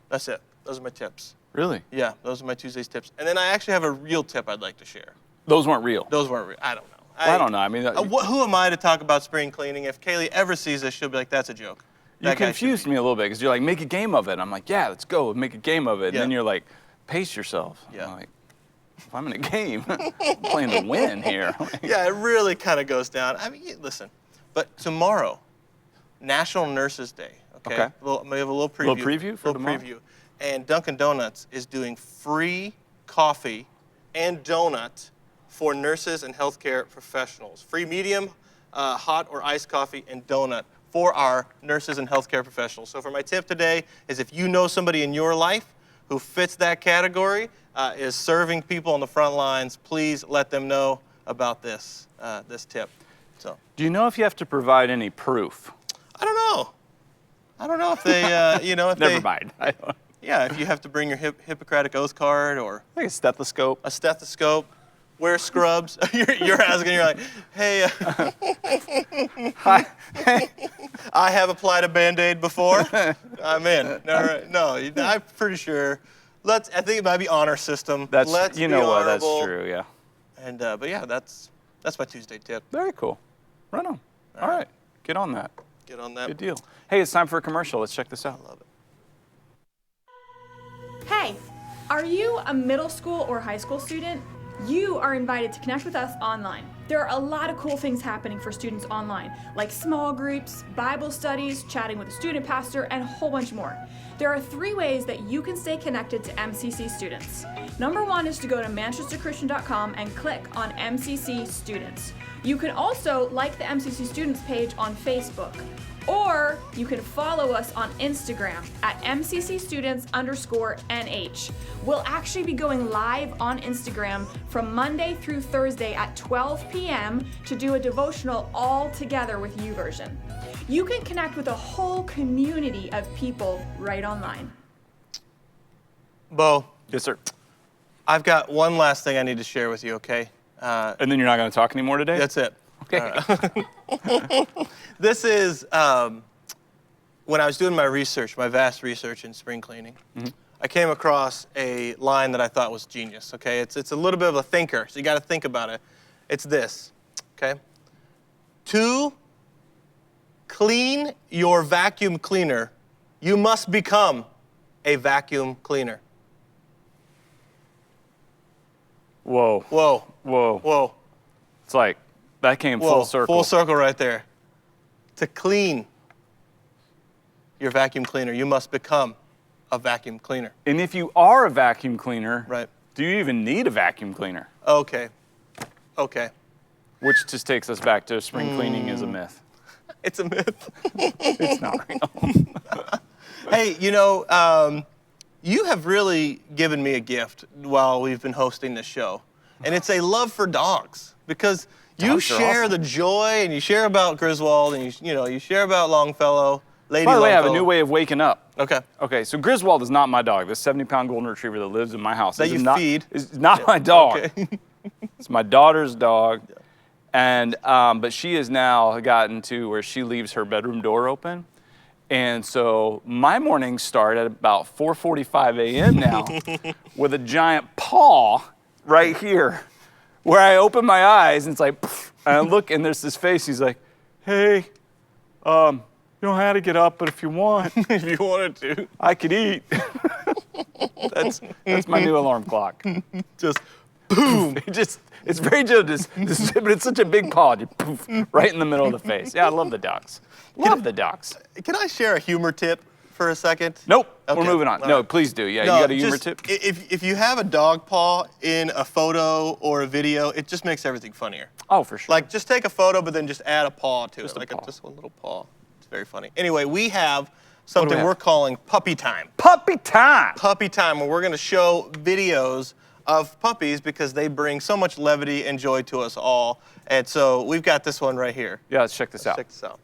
Speaker 1: That's it. Those are my tips.
Speaker 2: Really?
Speaker 1: Yeah, those are my Tuesdays tips. And then I actually have a real tip I'd like to share.
Speaker 2: Those weren't real.
Speaker 1: Those weren't real. I don't know.
Speaker 2: Well, I don't know. I mean,
Speaker 1: Who am I to talk about spring cleaning? If Kaylee ever sees this, she'll be like, "That's a joke."
Speaker 2: you
Speaker 1: That guy should
Speaker 2: confused
Speaker 1: be-
Speaker 2: me a little bit because you're like, make a game of it. I'm like, yeah, let's go, make a game of it. And
Speaker 1: Yeah.
Speaker 2: then you're like, pace yourself.
Speaker 1: Yeah.
Speaker 2: I'm like, if I'm in a game, I'm playing to win here.
Speaker 1: Yeah, it really kind of goes down. I mean, listen, but tomorrow, National Nurses Day. Okay.
Speaker 2: Okay.
Speaker 1: We have a little preview.
Speaker 2: Little preview for tomorrow?
Speaker 1: Preview. And Dunkin' Donuts is doing free coffee and donut for nurses and healthcare professionals. Free medium, hot or iced coffee and donut for our nurses and healthcare professionals. So for my tip today is if you know somebody in your life who fits that category, is serving people on the front lines, please let them know about this tip. So
Speaker 2: Do you know if you have to provide any proof?
Speaker 1: I don't know. I don't know if they, if
Speaker 2: Never mind. I don't.
Speaker 1: Yeah, if you have to bring your Hippocratic Oath card or
Speaker 2: Like a stethoscope.
Speaker 1: a stethoscope, wear scrubs. you're asking, you're like, hey,
Speaker 2: Hi.
Speaker 1: I have applied a Band-Aid before. I'm in. No, I'm pretty sure. I think it might be honor system.
Speaker 2: That's
Speaker 1: Let's
Speaker 2: you
Speaker 1: be
Speaker 2: know what? That's
Speaker 1: honorable.
Speaker 2: true. Yeah.
Speaker 1: And but yeah, that's my Tuesday tip.
Speaker 2: Very cool. Right on. All right. Get on that.
Speaker 1: Get on that.
Speaker 2: Good deal. Hey, it's time for a commercial. Let's check this out.
Speaker 1: Love it.
Speaker 6: Hey, are you a middle school or high school student? You are invited to connect with us online. There are a lot of cool things happening for students online, like small groups, Bible studies, chatting with a student pastor, and a whole bunch more. There are 3 ways that you can stay connected to MCC students. Number 1 is to go to manchesterchristian.com and click on MCC Students. You can also like the MCC Students page on Facebook. Or you can follow us on Instagram at MCCstudents_NH. We'll actually be going live on Instagram from Monday through Thursday at 12 p.m. to do a devotional all together with YouVersion. You can connect with a whole community of people right online.
Speaker 1: Bo,
Speaker 2: Yes, sir.
Speaker 1: I've got one last thing I need to share with you, okay?
Speaker 2: And then you're not going to talk anymore today?
Speaker 1: That's it.
Speaker 2: okay.
Speaker 1: This is when I was doing my research, my vast research in spring cleaning. I came across a line that I thought was genius. Okay, it's a little bit of a thinker, so you got to think about it. It's this. Okay, to clean your vacuum cleaner, you must become a vacuum cleaner.
Speaker 2: Whoa.
Speaker 1: Whoa,
Speaker 2: Whoa.
Speaker 1: whoa,
Speaker 2: It's like, that came
Speaker 1: whoa!
Speaker 2: full circle.
Speaker 1: Full circle right there. To clean your vacuum cleaner, you must become a vacuum cleaner.
Speaker 2: And if you are a vacuum cleaner,
Speaker 1: Right.
Speaker 2: do you even need a vacuum cleaner?
Speaker 1: Okay. Okay.
Speaker 2: Which just takes us back to spring cleaning is a myth.
Speaker 1: It's a myth.
Speaker 2: It's not real.
Speaker 1: Hey, you have really given me a gift while we've been hosting this show. And it's a love for dogs because you
Speaker 2: Dogs are
Speaker 1: share
Speaker 2: awesome.
Speaker 1: the joy and you share about Griswold and you share about Longfellow, Lady
Speaker 2: By the way, I have a
Speaker 1: Longfellow.
Speaker 2: new way of waking up.
Speaker 1: Okay.
Speaker 2: Okay, so Griswold is not my dog. This 70-pound golden retriever that lives in my house.
Speaker 1: That
Speaker 2: This
Speaker 1: you
Speaker 2: is not,
Speaker 1: feed.
Speaker 2: Is not my dog.
Speaker 1: Okay.
Speaker 2: It's my daughter's dog. And but she has now gotten to where she leaves her bedroom door open. And so my mornings start at about 4:45 a.m. now with a giant paw right here where I open my eyes and it's like, pff, and I look and there's this face. He's like, hey, you don't have to get up, but if you want,
Speaker 1: If you wanted to.
Speaker 2: I could eat. that's my new alarm clock.
Speaker 1: Just
Speaker 2: It's very good, but it's such a big paw, just poof, right in the middle of the face. Yeah, I love the ducks. Love the ducks.
Speaker 1: can I share a humor tip for a second?
Speaker 2: Nope,
Speaker 1: Okay,
Speaker 2: we're moving on.
Speaker 1: all
Speaker 2: No,
Speaker 1: right.
Speaker 2: please do. Yeah,
Speaker 1: No,
Speaker 2: you got a humor
Speaker 1: just,
Speaker 2: tip?
Speaker 1: If you have a dog paw in a photo or a video, it just makes everything funnier.
Speaker 2: Oh, for sure.
Speaker 1: Like, just take a photo, but then just add a paw to
Speaker 2: Just
Speaker 1: it.
Speaker 2: a
Speaker 1: Like,
Speaker 2: paw.
Speaker 1: just one little paw. It's very funny. Anyway, we have something
Speaker 2: have?
Speaker 1: we're calling puppy time.
Speaker 2: puppy time.
Speaker 1: Puppy time, where we're going to show videos of puppies because they bring so much levity and joy to us all. And so we've got this one right here.
Speaker 2: Yeah, let's check this out.
Speaker 1: Check this out.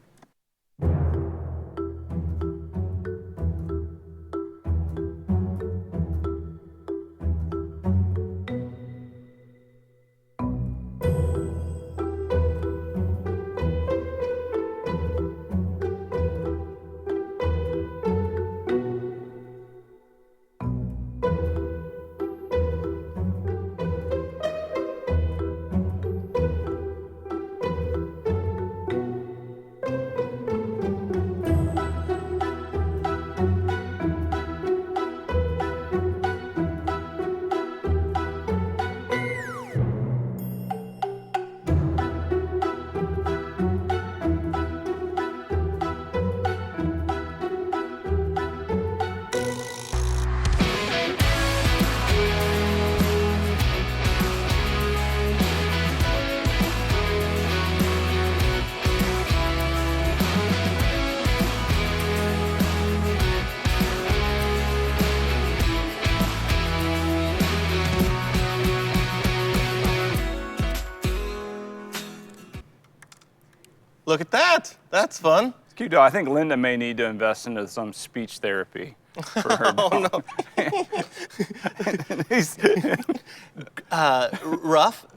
Speaker 1: Look at that. That's fun.
Speaker 2: It's cute, though. I think Linda may need to invest into some speech therapy for her dog.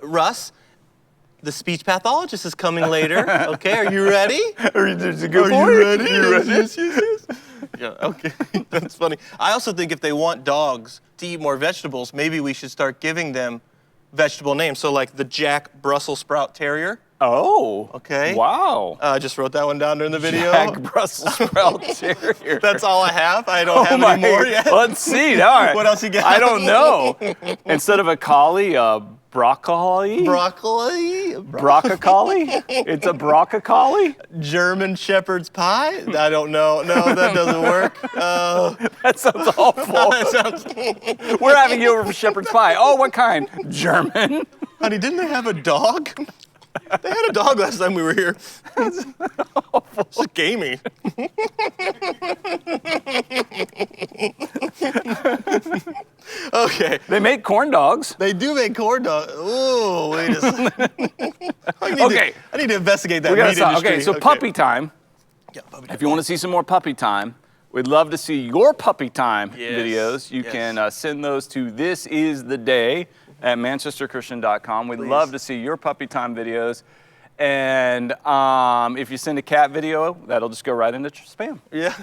Speaker 1: Russ, the speech pathologist is coming later. Okay, are you ready?
Speaker 2: Are you ready?
Speaker 1: Yes. Yeah, okay. That's funny. I also think if they want dogs to eat more vegetables, maybe we should start giving them vegetable names. So like the Jack Brussels Sprout Terrier.
Speaker 2: Oh.
Speaker 1: Okay.
Speaker 2: Wow.
Speaker 1: I just wrote that one down during the video.
Speaker 2: Jack Brussels Sprout Terrier.
Speaker 1: That's all I have. I don't have
Speaker 2: my
Speaker 1: any more yet.
Speaker 2: Let's see. All right.
Speaker 1: What else you got?
Speaker 2: I don't know. Instead of a collie, broccoli?
Speaker 1: Broccoli?
Speaker 2: Broccoli? It's a broccoli?
Speaker 1: German Shepherd's pie? I don't know. No, that doesn't work.
Speaker 2: That sounds awful.
Speaker 1: That sounds...
Speaker 2: We're having you over for shepherd's pie. Oh, what kind? German?
Speaker 1: Honey, didn't they have a dog? They had a dog last time we were here. It's gamey. Okay.
Speaker 2: They make corn dogs.
Speaker 1: They do make corn dogs. Ooh, wait a second. I need to investigate that
Speaker 2: We gotta
Speaker 1: meat
Speaker 2: stop.
Speaker 1: industry.
Speaker 2: Okay, so puppy time.
Speaker 1: Yeah, puppy time.
Speaker 2: If you want to see some more puppy time, we'd love to see your puppy time
Speaker 1: Yes,
Speaker 2: videos. You
Speaker 1: yes.
Speaker 2: can send those to thisistheday@manchesterchristian.com. We'd
Speaker 1: Please.
Speaker 2: love to see your puppy time videos. And if you send a cat video, that'll just go right into spam.
Speaker 1: Yeah.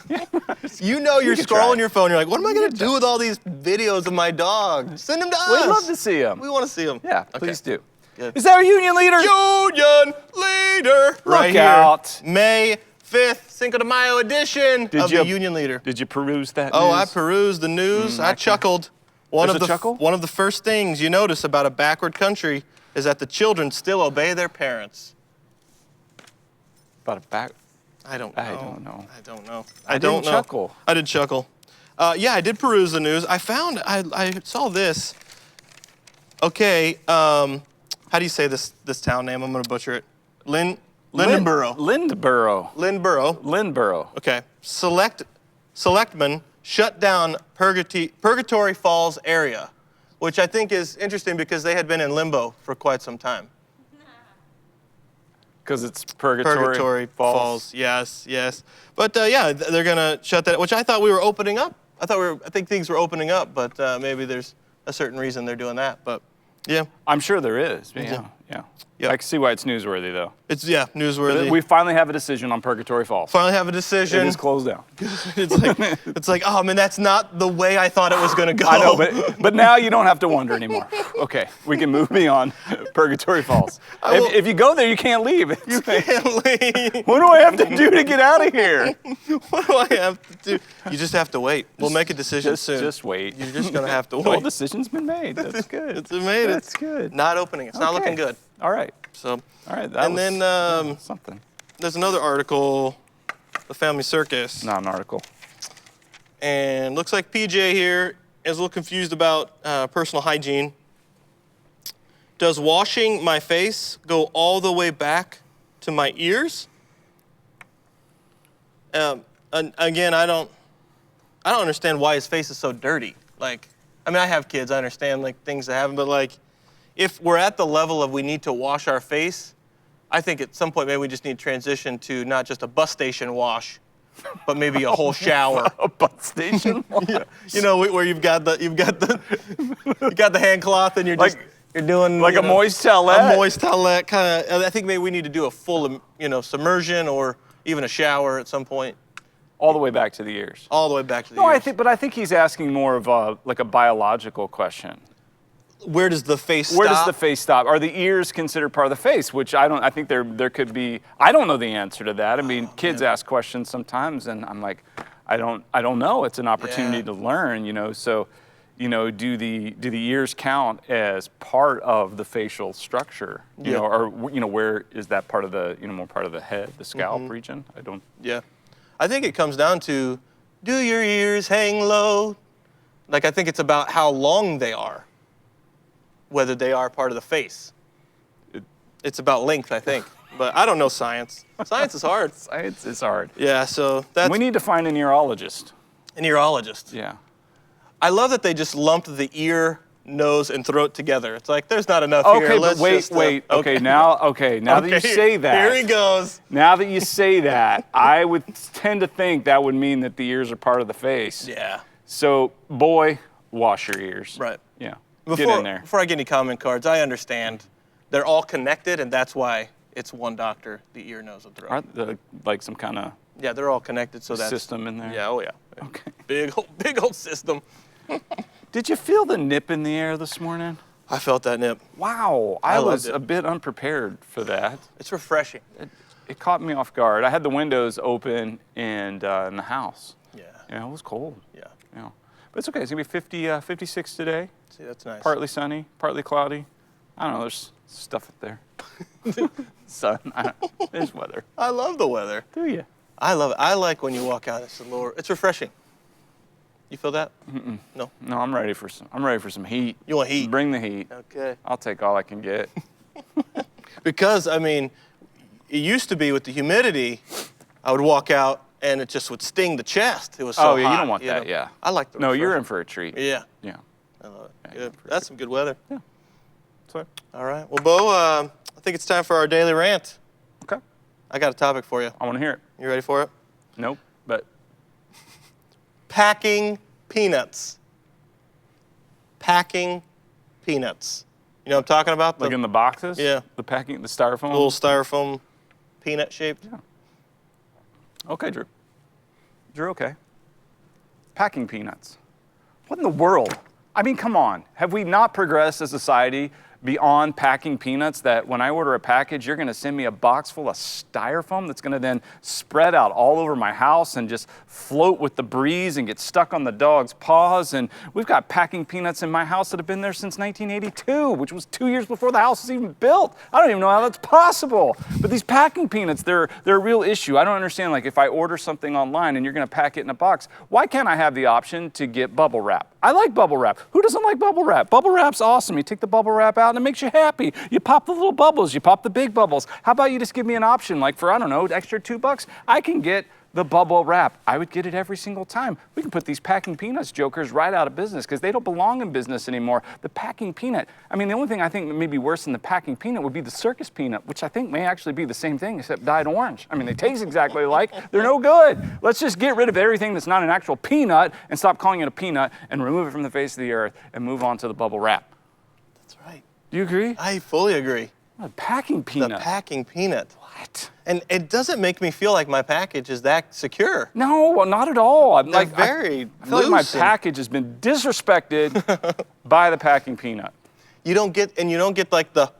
Speaker 1: You know you're
Speaker 2: can try.
Speaker 1: scrolling your phone. You're like, what am I going to do with all these videos of my dog? Send them to us.
Speaker 2: We'd love to see them.
Speaker 1: We want to see them.
Speaker 2: Yeah,
Speaker 1: Okay.
Speaker 2: please do.
Speaker 1: Good.
Speaker 2: Is that our union leader?
Speaker 1: Union Leader. Right here.
Speaker 2: out.
Speaker 1: May 5th, Cinco de Mayo edition of the Union Leader.
Speaker 2: Did you peruse that
Speaker 1: Oh,
Speaker 2: news?
Speaker 1: I perused the news. I chuckled. One
Speaker 2: There's a chuckle?
Speaker 1: One of the first things you notice about a backward country is that the children still obey their parents.
Speaker 2: About a back.
Speaker 1: I don't know.
Speaker 2: I don't know.
Speaker 1: I don't know.
Speaker 2: I
Speaker 1: I don't
Speaker 2: didn't
Speaker 1: know.
Speaker 2: chuckle.
Speaker 1: I did chuckle. Yeah, I did peruse the news. I saw this. Okay, how do you say this town name? I'm gonna butcher it. Lindenborough.
Speaker 2: Lindborough.
Speaker 1: Lindenborough.
Speaker 2: Lindborough.
Speaker 1: Okay. Selectmen shut down Purgatory Falls area, which I think is interesting because they had been in limbo for quite some time.
Speaker 2: Because it's Purgatory
Speaker 1: Falls. Yes. But yeah, they're gonna shut that, which I thought we were opening up. I think things were opening up, but maybe there's a certain reason they're doing that. But yeah,
Speaker 2: I'm sure there is. Yeah.
Speaker 1: Yep.
Speaker 2: I can see why it's newsworthy, though.
Speaker 1: it's newsworthy.
Speaker 2: We finally have a decision on Purgatory Falls.
Speaker 1: finally have a
Speaker 2: It
Speaker 1: decision.
Speaker 2: is closed down.
Speaker 1: It's like, oh man, that's not the way I thought it was gonna go.
Speaker 2: I know, but now you don't have to wonder anymore. Okay, we can move beyond Purgatory Falls. If you go there, you can't leave.
Speaker 1: You can't leave.
Speaker 2: What do I have to do to get out of here?
Speaker 1: What do I have to do? You just have to wait. We'll make a decision soon.
Speaker 2: Just wait.
Speaker 1: You're just gonna have to
Speaker 2: The
Speaker 1: wait.
Speaker 2: whole decision's been made. That's good.
Speaker 1: It's made.
Speaker 2: That's good.
Speaker 1: Not opening. It's not
Speaker 2: Okay.
Speaker 1: looking good.
Speaker 2: All right.
Speaker 1: So,
Speaker 2: All right.
Speaker 1: and then
Speaker 2: something.
Speaker 1: there's another article, The Family Circus,
Speaker 2: Not an article.
Speaker 1: and looks like PJ here is a little confused about personal hygiene. Does washing my face go all the way back to my ears? And again, I don't understand why his face is so dirty. Like, I mean, I have kids. I understand like things that happen, but like, if we're at the level of we need to wash our face, I think at some point maybe we just need to transition to not just a bus station wash, but maybe a whole shower.
Speaker 2: A bus station?
Speaker 1: You know, where you've got the hand cloth and you're doing
Speaker 2: Like a moist towelette?
Speaker 1: A moist towelette kind of. I think maybe we need to do a full, submersion or even a shower at some point,
Speaker 2: All the way back to the ears.
Speaker 1: all the way back to the
Speaker 2: No,
Speaker 1: ears.
Speaker 2: I think he's asking more of a biological question.
Speaker 1: Where does the face stop?
Speaker 2: Where does the face stop? Are the ears considered part of the face? Which I think there could be. I don't know the answer to that. I mean, kids ask questions sometimes, and I'm like, I don't know. It's an opportunity to learn, So, do the ears count as part of the facial structure? Or where is that part of the more part of the head, the scalp region? I don't.
Speaker 1: Yeah. I think it comes down to, do your ears hang low? Like, I think it's about how long they are, whether they are part of the face. It's about length, I think. But I don't know science. Science is hard.
Speaker 2: Science is hard.
Speaker 1: Yeah, so that's
Speaker 2: We need to find a neurologist.
Speaker 1: a neurologist.
Speaker 2: Yeah.
Speaker 1: I love that they just lumped the ear nose, and throat together. It's like there's not enough
Speaker 2: Okay,
Speaker 1: here.
Speaker 2: but
Speaker 1: Let's
Speaker 2: wait,
Speaker 1: just,
Speaker 2: wait. Okay, now that you say that.
Speaker 1: Here he goes.
Speaker 2: Now that you say that, I would tend to think that would mean that the ears are part of the face.
Speaker 1: Yeah.
Speaker 2: So, boy, wash your ears.
Speaker 1: Right.
Speaker 2: Yeah.
Speaker 1: Before,
Speaker 2: Get in there.
Speaker 1: Before I get any comment cards, I understand they're all connected, and that's why it's one doctor, the ear, nose, and throat.
Speaker 2: Aren't there like some kind of
Speaker 1: Yeah, they're all connected, so that's
Speaker 2: system in there?
Speaker 1: Yeah, oh yeah.
Speaker 2: Okay.
Speaker 1: Big old system.
Speaker 2: Did you feel the nip in the air this morning?
Speaker 1: I felt that nip.
Speaker 2: Wow,
Speaker 1: I
Speaker 2: I
Speaker 1: loved
Speaker 2: was
Speaker 1: it.
Speaker 2: a bit unprepared for that.
Speaker 1: It's refreshing.
Speaker 2: It caught me off guard. I had the windows open and in the house.
Speaker 1: Yeah.
Speaker 2: Yeah, it was cold.
Speaker 1: Yeah.
Speaker 2: Yeah. But it's okay. It's going to be 56 today.
Speaker 1: See, that's nice.
Speaker 2: Partly sunny, partly cloudy. I don't know. There's stuff up there. Sun. I don't know. There's weather.
Speaker 1: I love the weather.
Speaker 2: Do you?
Speaker 1: I love it. I like when you walk out. It's refreshing. You feel that? No.
Speaker 2: No, I'm ready for some heat.
Speaker 1: You want heat?
Speaker 2: Bring the heat.
Speaker 1: Okay.
Speaker 2: I'll take all I can get.
Speaker 1: Because I mean, it used to be with the humidity, I would walk out and it just would sting the chest. It was so hot.
Speaker 2: Oh, yeah, you don't want that,
Speaker 1: know?
Speaker 2: yeah.
Speaker 1: I like the
Speaker 2: No, you're
Speaker 1: refreshing.
Speaker 2: in for a treat.
Speaker 1: Yeah.
Speaker 2: Yeah.
Speaker 1: I love it.
Speaker 2: Yeah,
Speaker 1: Good.
Speaker 2: for
Speaker 1: That's some good weather.
Speaker 2: Yeah. So,
Speaker 1: All right. Well, Bo, I think it's time for our daily rant.
Speaker 2: okay.
Speaker 1: I got a topic for you.
Speaker 2: I want to hear it.
Speaker 1: You ready for it?
Speaker 2: Nope. But
Speaker 1: Packing peanuts. Packing peanuts. You know what I'm talking about?
Speaker 2: like in the boxes?
Speaker 1: Yeah.
Speaker 2: The packing, the styrofoam?
Speaker 1: little styrofoam peanut shaped.
Speaker 2: Okay, Drew. Drew, okay. Packing peanuts. What in the world? I mean, come on. Have we not progressed as a society beyond packing peanuts that when I order a package, you're going to send me a box full of styrofoam that's going to then spread out all over my house and just float with the breeze and get stuck on the dog's paws? And we've got packing peanuts in my house that have been there since 1982, which was 2 years before the house was even built. I don't even know how that's possible. But these packing peanuts, they're a real issue. I don't understand, like, if I order something online and you're going to pack it in a box, why can't I have the option to get bubble wrap? I like bubble wrap. Who doesn't like bubble wrap? Bubble wrap's awesome. You take the bubble wrap out and it makes you happy. You pop the little bubbles, you pop the big bubbles. How about you just give me an option, like for, I don't know, extra $2, I can get the bubble wrap. I would get it every single time. We can put these packing peanuts jokers right out of business because they don't belong in business anymore. The packing peanut. I mean, the only thing I think that may be worse than the packing peanut would be the circus peanut, which I think may actually be the same thing except dyed orange. I mean, they taste exactly alike. They're no good. Let's just get rid of everything that's not an actual peanut and stop calling it a peanut and remove it from the face of the earth and move on to the bubble wrap.
Speaker 1: That's right.
Speaker 2: Do you agree?
Speaker 1: I fully agree.
Speaker 2: A packing peanut.
Speaker 1: The packing peanut.
Speaker 2: What?
Speaker 1: And it doesn't make me feel like my package is that secure.
Speaker 2: No, well, not at all. I'm
Speaker 1: They're
Speaker 2: like,
Speaker 1: very
Speaker 2: I feel like my
Speaker 1: loose and-
Speaker 2: package has been disrespected by the packing peanut.
Speaker 1: You don't get like the.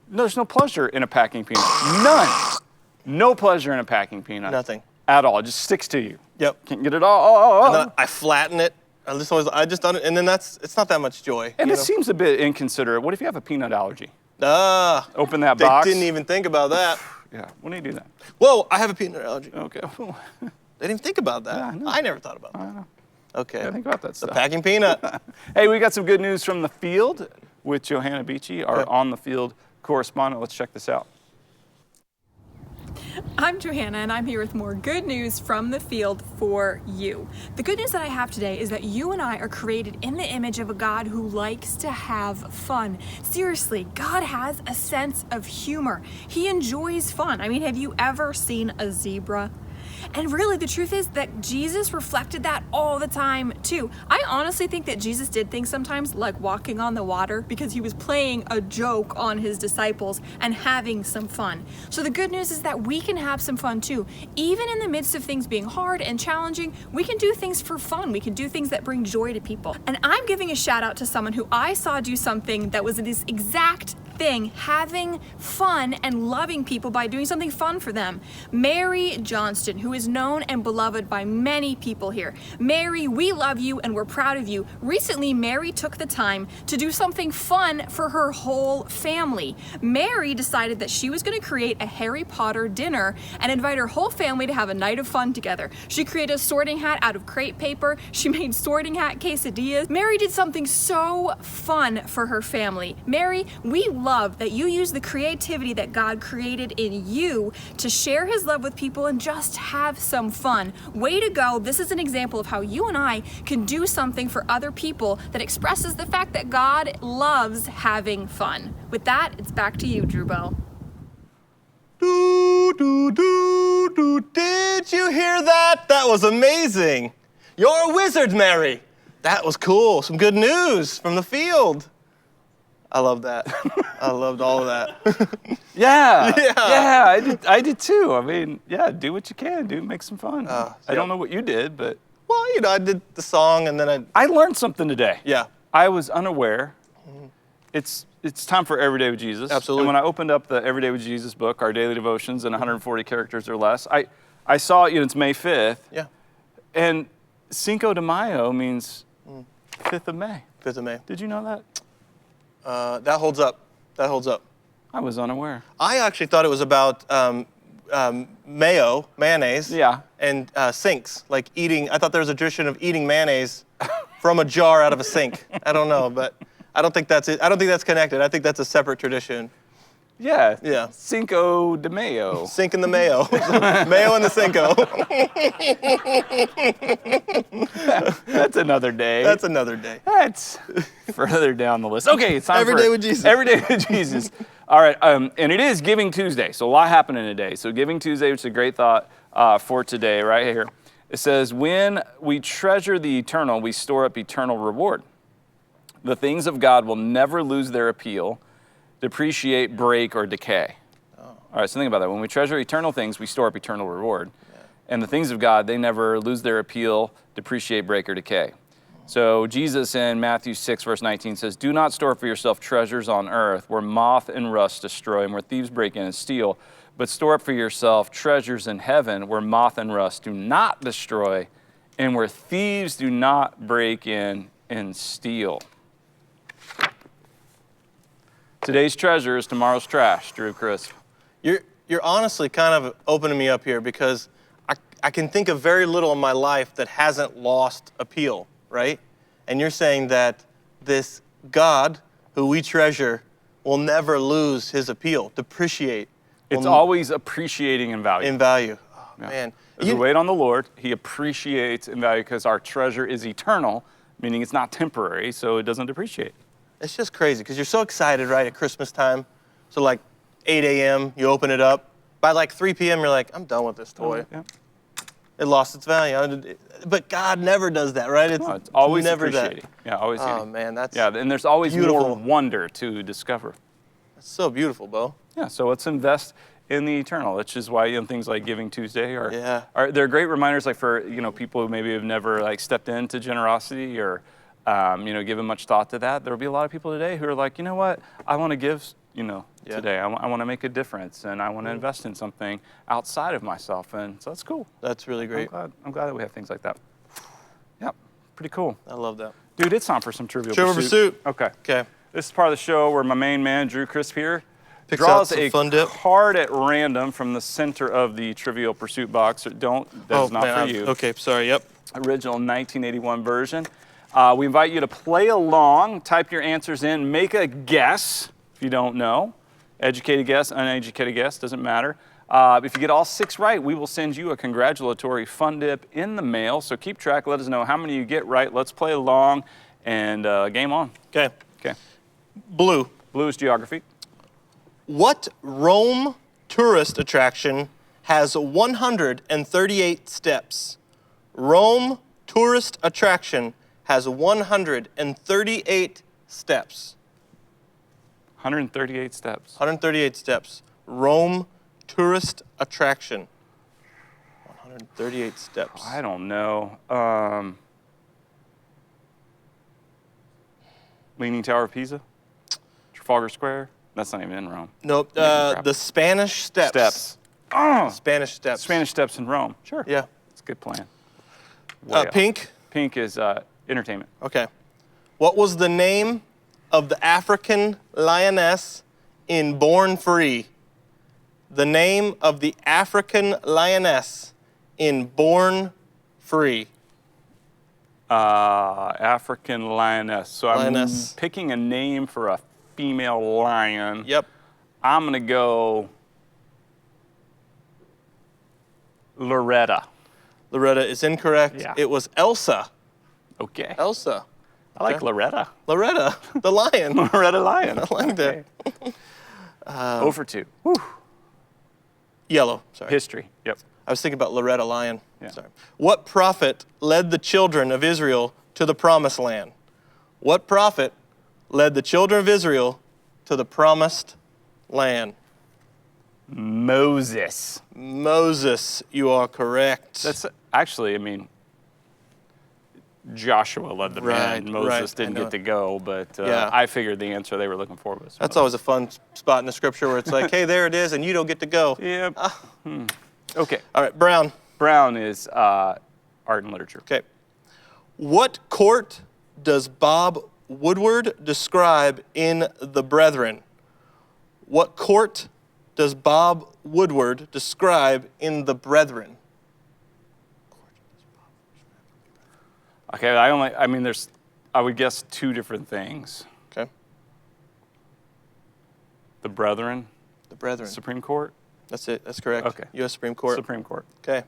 Speaker 2: No, there's no pleasure in a packing peanut. None. No pleasure in a packing peanut.
Speaker 1: Nothing.
Speaker 2: At all. It just sticks to you.
Speaker 1: Yep.
Speaker 2: Can't get it all.
Speaker 1: And then I flatten it. I just done it, and then it's not that much joy.
Speaker 2: And
Speaker 1: you
Speaker 2: it
Speaker 1: know?
Speaker 2: sean a bit inconsiderate. What if you have a peanut allergy?
Speaker 1: Open
Speaker 2: that
Speaker 1: they
Speaker 2: box.
Speaker 1: Didn't even think about that.
Speaker 2: Yeah. When do you do that?
Speaker 1: Whoa, I have a peanut allergy.
Speaker 2: Okay.
Speaker 1: They didn't even think about that.
Speaker 2: Yeah, I know.
Speaker 1: I never thought about that. Okay.
Speaker 2: Yeah, think about that
Speaker 1: The
Speaker 2: stuff.
Speaker 1: packing peanut.
Speaker 2: Hey, we got some good news from the field with Johanna Beachy, our
Speaker 1: Okay.
Speaker 2: on-the-field correspondent. Let's check this out.
Speaker 7: I'm Johanna, and I'm here with more good news from the field for you. The good news that I have today is that you and I are created in the image of a God who likes to have fun. Seriously, God has a sense of humor. He enjoys fun. I mean, have you ever seen a zebra? And really, the truth is that Jesus reflected that all the time, too. I honestly think that Jesus did things sometimes like walking on the water because he was playing a joke on his disciples and having some fun. So the good news is that we can have some fun, too. Even in the midst of things being hard and challenging, we can do things for fun. We can do things that bring joy to people. And I'm giving a shout out to someone who I saw do something that was this exact thing, having fun and loving people by doing something fun for them. Mary Johnston, who is known and beloved by many people here. Mary, we love you and we're proud of you. Recently, Mary took the time to do something fun for her whole family. Mary decided that she was going to create a Harry Potter dinner and invite her whole family to have a night of fun together. She created a sorting hat out of crepe paper. She made sorting hat quesadillas. Mary did something so fun for her family. Mary, we love that you use the creativity that God created in you to share his love with people and just have some fun. Way to go. This is an example of how you and I can do something for other people that expresses the fact that God loves having fun. With that, it's back to you, Drew Bell.
Speaker 1: Do, do, do, do. Did you hear that? That was amazing. You're a wizard, Mary. That was cool. Some good news from the field. I love that. I loved all of that.
Speaker 2: Yeah.
Speaker 1: Yeah.
Speaker 2: I did too. I mean, yeah, do what you can, dude. Make some fun. I
Speaker 1: yeah.
Speaker 2: don't know what you did, but
Speaker 1: Well, you know, I did the song and then
Speaker 2: I learned something today.
Speaker 1: yeah.
Speaker 2: I was unaware. It's time for Everyday with Jesus.
Speaker 1: Absolutely.
Speaker 2: And when I opened up the Everyday with Jesus book, our daily devotions in 140 characters or less, I saw, it's May 5th.
Speaker 1: Yeah.
Speaker 2: And Cinco de Mayo means 5th of May.
Speaker 1: 5th of May.
Speaker 2: Did you know that?
Speaker 1: That holds up. That holds up.
Speaker 2: I was unaware.
Speaker 1: I actually thought it was about mayonnaise.
Speaker 2: Yeah.
Speaker 1: And sinks, like eating. I thought there was a tradition of eating mayonnaise from a jar out of a sink. I don't know, but I don't think that's it. I don't think that's connected. I think that's a separate tradition.
Speaker 2: Yeah.
Speaker 1: Yeah.
Speaker 2: Cinco de Mayo.
Speaker 1: Sink in the mayo. Mayo in the Cinco.
Speaker 2: That's another day.
Speaker 1: That's another day.
Speaker 2: That's further down the list. Okay, it's time
Speaker 1: Every
Speaker 2: for
Speaker 1: Day with Jesus.
Speaker 2: Every Day with Jesus. All right, and it is Giving Tuesday, so a lot happening today. So Giving Tuesday, which is a great thought for today, right here. It says, when we treasure the eternal, we store up eternal reward. The things of God will never lose their appeal, depreciate, break, or decay. All right, so think about that. When we treasure eternal things, we store up eternal reward. Yeah. And the things of God, they never lose their appeal, depreciate, break, or decay. So Jesus in Matthew 6, verse 19 says, do not store for yourself treasures on earth where moth and rust destroy and where thieves break in and steal, but store up for yourself treasures in heaven where moth and rust do not destroy and where thieves do not break in and steal. Today's treasure is tomorrow's trash, Drew Chris.
Speaker 1: You're honestly kind of opening me up here because I can think of very little in my life that hasn't lost appeal, right? And you're saying that this God who we treasure will never lose his appeal, depreciate.
Speaker 2: It's always appreciating in value.
Speaker 1: In value. Oh,
Speaker 2: Yeah.
Speaker 1: man.
Speaker 2: As we wait on the Lord, he appreciates in value because our treasure is eternal, meaning it's not temporary, so it doesn't depreciate.
Speaker 1: It's just crazy because you're so excited, right, at Christmas time. So like 8 a.m., you open it up. By like 3 p.m., you're like, I'm done with this toy.
Speaker 2: Yeah.
Speaker 1: It lost its value. But God never does that, right?
Speaker 2: It's always
Speaker 1: never
Speaker 2: appreciating.
Speaker 1: that.
Speaker 2: Yeah, always.
Speaker 1: Oh, man, that's
Speaker 2: Yeah, and there's always
Speaker 1: beautiful.
Speaker 2: more wonder to discover.
Speaker 1: That's so beautiful, Bo.
Speaker 2: Yeah, so let's invest in the eternal, which is why things like Giving Tuesday are they're great reminders, like for people who maybe have never stepped into generosity or given much thought to that. There will be a lot of people today who are like, you know what, I want to give, today. I want to make a difference, and I want to invest in something outside of myself, and so that's cool.
Speaker 1: That's really great.
Speaker 2: I'm glad that we have things like that. Yep, pretty cool.
Speaker 1: I love that.
Speaker 2: Dude, it's time for some Trivial
Speaker 1: Trivial Pursuit.
Speaker 2: Okay.
Speaker 1: Okay.
Speaker 2: This is part of the show where my main man, Drew Crisp here,
Speaker 1: Picks
Speaker 2: draws
Speaker 1: out some
Speaker 2: a
Speaker 1: fun dip.
Speaker 2: card at random from the center of the Trivial Pursuit box. That's not for you.
Speaker 1: Okay, sorry, yep.
Speaker 2: Original 1981 version. We invite you to play along, type your answers in, make a guess if you don't know. Educated guess, uneducated guess, doesn't matter. If you get all 6 right, we will send you a congratulatory fun dip in the mail. So keep track, let us know how many you get right. Let's play along, and game on.
Speaker 1: Okay.
Speaker 2: Okay.
Speaker 1: Blue.
Speaker 2: Blue is geography.
Speaker 1: What Rome tourist attraction has 138 steps? Rome tourist attraction has 138 steps.
Speaker 2: 138 steps.
Speaker 1: 138 steps. Rome tourist attraction. 138 steps.
Speaker 2: I don't know. Leaning Tower of Pisa? Trafalgar Square? That's not even in Rome.
Speaker 1: Nope.
Speaker 2: crap.
Speaker 1: The Spanish Steps.
Speaker 2: Steps. Oh,
Speaker 1: Spanish Steps.
Speaker 2: Spanish Steps in Rome. Sure.
Speaker 1: Yeah.
Speaker 2: It's a good plan. Way up.
Speaker 1: Pink.
Speaker 2: Pink is entertainment.
Speaker 1: Okay. What was the name of the African lioness in Born Free? The name of the African lioness in Born Free.
Speaker 2: African lioness. So
Speaker 1: Lioness.
Speaker 2: I'm picking a name for a female lion.
Speaker 1: Yep.
Speaker 2: I'm going to go Loretta.
Speaker 1: Loretta is incorrect.
Speaker 2: Yeah.
Speaker 1: It was Elsa.
Speaker 2: Okay.
Speaker 1: Elsa.
Speaker 2: I like Loretta.
Speaker 1: Loretta, the lion.
Speaker 2: Loretta lion.
Speaker 1: I like that.
Speaker 2: 0 for 2. Whew.
Speaker 1: Yellow. Sorry.
Speaker 2: History. Yep.
Speaker 1: I was thinking about Loretta Lion.
Speaker 2: Yeah.
Speaker 1: Sorry. What prophet led the children of Israel to the promised land? What prophet led the children of Israel to the promised land?
Speaker 2: Moses.
Speaker 1: Moses, you are correct.
Speaker 2: That's actually, I mean, Joshua led the
Speaker 1: Right,
Speaker 2: men. Moses
Speaker 1: right, I
Speaker 2: didn't
Speaker 1: know.
Speaker 2: get to go, but
Speaker 1: Yeah.
Speaker 2: I figured the answer they were looking for was
Speaker 1: That's always a fun spot in the scripture where it's like, hey, there it is, and you don't get to go.
Speaker 2: Yep. Okay.
Speaker 1: All right, Brown.
Speaker 2: Brown is art and literature.
Speaker 1: Okay. What court does Bob Woodward describe in The Brethren? What court does Bob Woodward describe in The Brethren?
Speaker 2: Okay, I would guess 2 different things.
Speaker 1: Okay.
Speaker 2: The Brethren,
Speaker 1: The Brethren.
Speaker 2: Supreme Court,
Speaker 1: That's it. That's correct.
Speaker 2: Okay.
Speaker 1: U.S. Supreme Court.
Speaker 2: Supreme Court.
Speaker 1: Okay.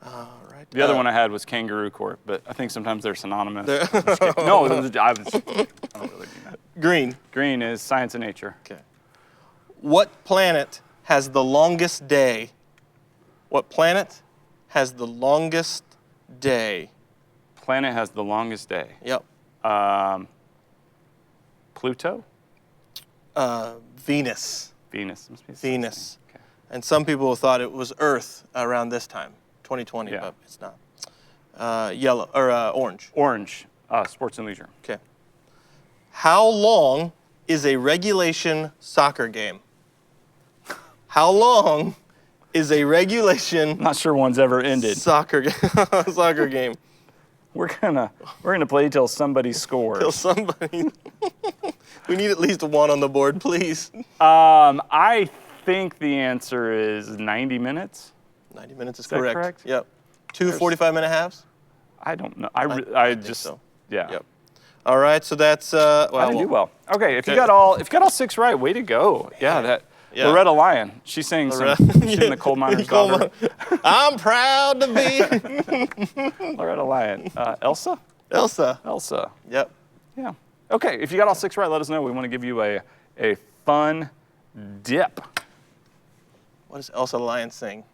Speaker 1: All right.
Speaker 2: The other one I had was Kangaroo Court, but I think sometimes they're synonymous. I'm just kidding. No, I don't really mean that.
Speaker 1: Green.
Speaker 2: Green is science and nature.
Speaker 1: Okay. What planet has the longest day? What planet has the longest day?
Speaker 2: Planet has the longest day.
Speaker 1: Yep.
Speaker 2: Pluto?
Speaker 1: Venus.
Speaker 2: Venus. Must be the
Speaker 1: Venus.
Speaker 2: same. Okay.
Speaker 1: And some people thought it was Earth around this time, 2020,
Speaker 2: Yeah.
Speaker 1: but it's not. Yellow or orange.
Speaker 2: Orange, sports and leisure.
Speaker 1: Okay. How long is a regulation soccer game? How long is a regulation
Speaker 2: Not sure one's ever ended.
Speaker 1: soccer game?
Speaker 2: We're gonna play till somebody scores.
Speaker 1: Till somebody. We need at least one on the board, please.
Speaker 2: I think the answer is 90 minutes.
Speaker 1: 90 minutes is
Speaker 2: that
Speaker 1: correct.
Speaker 2: correct?
Speaker 1: Yep. Two 45-minute halves?
Speaker 2: I don't know.
Speaker 1: I
Speaker 2: I
Speaker 1: think
Speaker 2: just
Speaker 1: so.
Speaker 2: yeah.
Speaker 1: Yep. All right, so that's
Speaker 2: I didn't do well. Okay, if you got all 6 right, way to go. Yeah,
Speaker 1: Yeah.
Speaker 2: Loretta Lyon. She sang some she sang the coal miner's daughter.
Speaker 1: I'm proud to be
Speaker 2: Loretta Lyon. Elsa?
Speaker 1: Elsa.
Speaker 2: Elsa.
Speaker 1: Yep.
Speaker 2: Yeah. Okay, if you got all 6 right, let us know. We want to give you a fun dip.
Speaker 1: What does Elsa the Lion sing?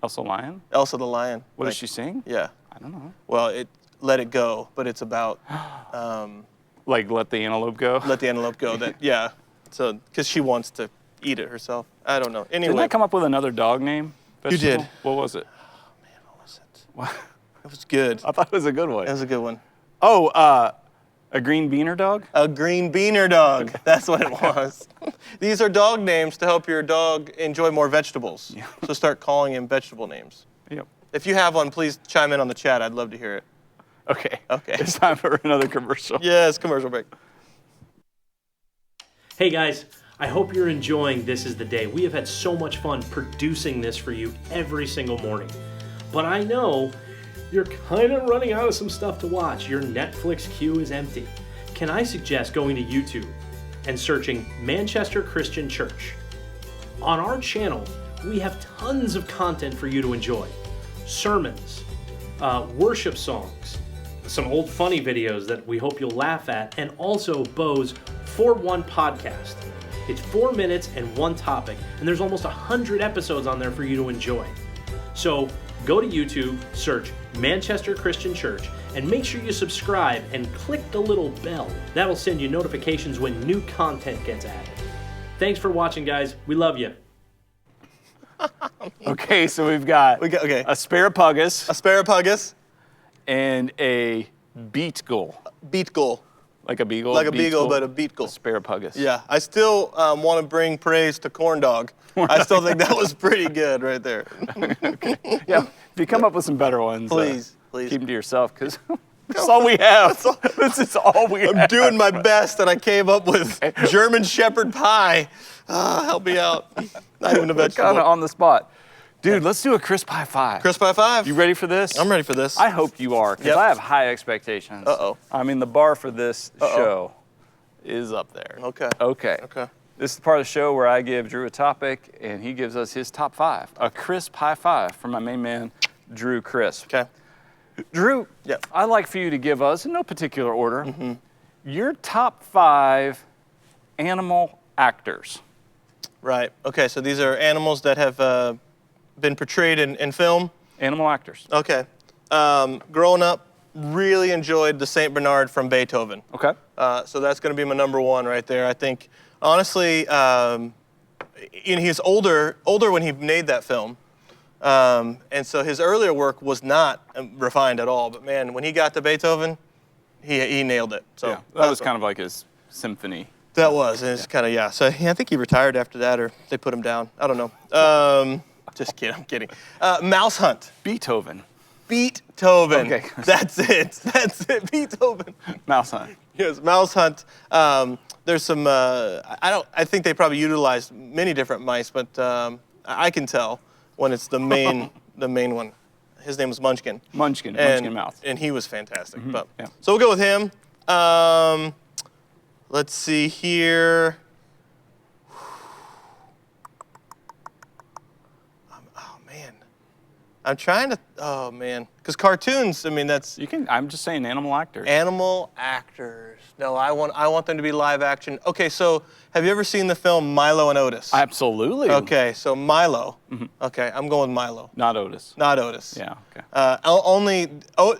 Speaker 2: Elsa Lyon?
Speaker 1: Elsa the Lion.
Speaker 2: What does she sing?
Speaker 1: Yeah.
Speaker 2: I don't know.
Speaker 1: Well, it Let It Go, but it's about
Speaker 2: Like Let the Antelope Go?
Speaker 1: let the antelope go. That yeah. So because she wants to eat it herself. I don't know. Anyway,
Speaker 2: Didn't I come up with another dog name?
Speaker 1: You did.
Speaker 2: Vegetable? What was it?
Speaker 1: what was it?
Speaker 2: What?
Speaker 1: It was good.
Speaker 2: I thought it was a good one.
Speaker 1: That was a good one.
Speaker 2: Oh, a green beaner dog?
Speaker 1: A green beaner dog. That's what it was. These are dog names to help your dog enjoy more vegetables.
Speaker 2: Yeah.
Speaker 1: So start calling him vegetable names.
Speaker 2: Yep.
Speaker 1: If you have one, please chime in on the chat. I'd love to hear it.
Speaker 2: Okay.
Speaker 1: Okay.
Speaker 2: It's time for another commercial.
Speaker 1: Yes, commercial break.
Speaker 8: Hey guys, I hope you're enjoying This Is the Day. We have had so much fun producing this for you every single morning. But I know you're kind of running out of some stuff to watch. Your Netflix queue is empty. Can I suggest going to YouTube and searching Manchester Christian Church? On our channel, we have tons of content for you to enjoy. Sermons, worship songs, some old funny videos that we hope you'll laugh at, and also Bo's 4-1 podcast. It's 4 minutes and 1 topic, and there's almost 100 episodes on there for you to enjoy. So go to YouTube, search Manchester Christian Church, and make sure you subscribe and click the little bell. That'll send you notifications when new content gets added. Thanks for watching, guys. We love you.
Speaker 2: Okay, so we've got
Speaker 1: Okay.
Speaker 2: asparagus
Speaker 1: Asparagus,
Speaker 2: and a beet goal.
Speaker 1: beet goal.
Speaker 2: Like a beagle?
Speaker 1: Like a
Speaker 2: beet
Speaker 1: beagle,
Speaker 2: goal?
Speaker 1: but a beet goal.
Speaker 2: Asparagus.
Speaker 1: Yeah, I still want to bring praise to Corn Dog. I still think that was pretty good right there.
Speaker 2: Yeah, if you come up with some better ones,
Speaker 1: Please.
Speaker 2: keep them to yourself, because that's all we have. This is all we have.
Speaker 1: I'm doing my best, and I came up with German Shepherd pie. Help me out. Not even a
Speaker 2: Kind of
Speaker 1: vegetable.
Speaker 2: on the spot. Dude, let's do a crisp high five.
Speaker 1: Crisp high five.
Speaker 2: You ready for this?
Speaker 1: I'm ready for this.
Speaker 2: I hope you are, because
Speaker 1: Yep.
Speaker 2: I have high expectations.
Speaker 1: Uh-oh.
Speaker 2: I mean, the bar for this show is up there.
Speaker 1: Okay.
Speaker 2: Okay.
Speaker 1: Okay.
Speaker 2: This is the part of the show where I give Drew a topic, and he gives us his top 5. A crisp high five from my main man, Drew Crisp.
Speaker 1: Okay.
Speaker 2: Drew,
Speaker 1: Yeah.
Speaker 2: I'd like for you to give us, in no particular order, your top 5 animal actors.
Speaker 1: Right. Okay. So these are animals that have been portrayed in film.
Speaker 2: Animal actors.
Speaker 1: Okay. Growing up, really enjoyed the Saint Bernard from Beethoven.
Speaker 2: Okay.
Speaker 1: So that's going to be my number 1 right there. I think, honestly, he was older when he made that film. And so his earlier work was not refined at all. But man, when he got to Beethoven, he nailed it. So
Speaker 2: Yeah, that was kind of like his symphony.
Speaker 1: That was. And it's kind of, yeah. So I think he retired after that, or they put him down. I don't know. Just kidding. I'm kidding. Mouse Hunt.
Speaker 2: Beethoven.
Speaker 1: Beethoven.
Speaker 2: Okay.
Speaker 1: That's it. That's it. Beethoven.
Speaker 2: Mouse Hunt.
Speaker 1: Yes, Mouse Hunt. There's some. I think they probably utilized many different mice, but I can tell when it's the main one. His name was Munchkin.
Speaker 2: Munchkin Mouse.
Speaker 1: And he was fantastic. But
Speaker 2: yeah.
Speaker 1: so we'll go with him. Let's see here. Oh man, I'm trying to. Oh man, because cartoons. I mean, that's
Speaker 2: You can. I'm just saying animal actors.
Speaker 1: animal actors. No, I want them to be live action. Okay, so have you ever seen the film Milo and Otis?
Speaker 2: Absolutely.
Speaker 1: Okay, so Milo. Okay, I'm going with Milo,
Speaker 2: Not Otis.
Speaker 1: not Otis.
Speaker 2: Yeah. Okay.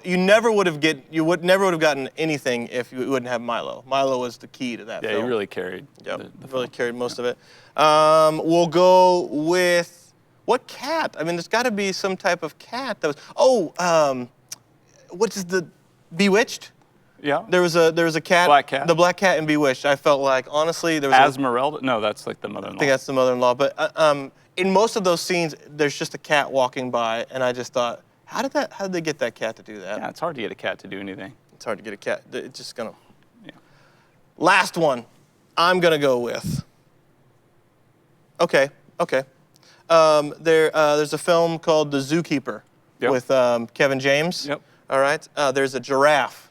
Speaker 1: You never would have gotten anything if you wouldn't have Milo. Milo was the key to that
Speaker 2: Yeah,
Speaker 1: film.
Speaker 2: he really carried.
Speaker 1: Yep,
Speaker 2: the
Speaker 1: really carried most of it. We'll go with what cat? I mean, there's got to be some type of cat that was. Oh, what is the Bewitched?
Speaker 2: Yeah.
Speaker 1: There was a cat.
Speaker 2: Black cat?
Speaker 1: The black cat in Bewitched. I felt like honestly there was.
Speaker 2: Esmeralda. No, that's like the mother-in-law.
Speaker 1: I think that's the mother-in-law. But in most of those scenes, there's just a cat walking by, and I just thought, how did they get that cat to do that?
Speaker 2: Yeah, it's hard to get a cat to do anything.
Speaker 1: It's hard to get a cat. It's just gonna.
Speaker 2: Yeah.
Speaker 1: Last one, I'm gonna go with. Okay. There's a film called The Zookeeper
Speaker 2: Yep.
Speaker 1: with Kevin James.
Speaker 2: Yep.
Speaker 1: All right. There's a giraffe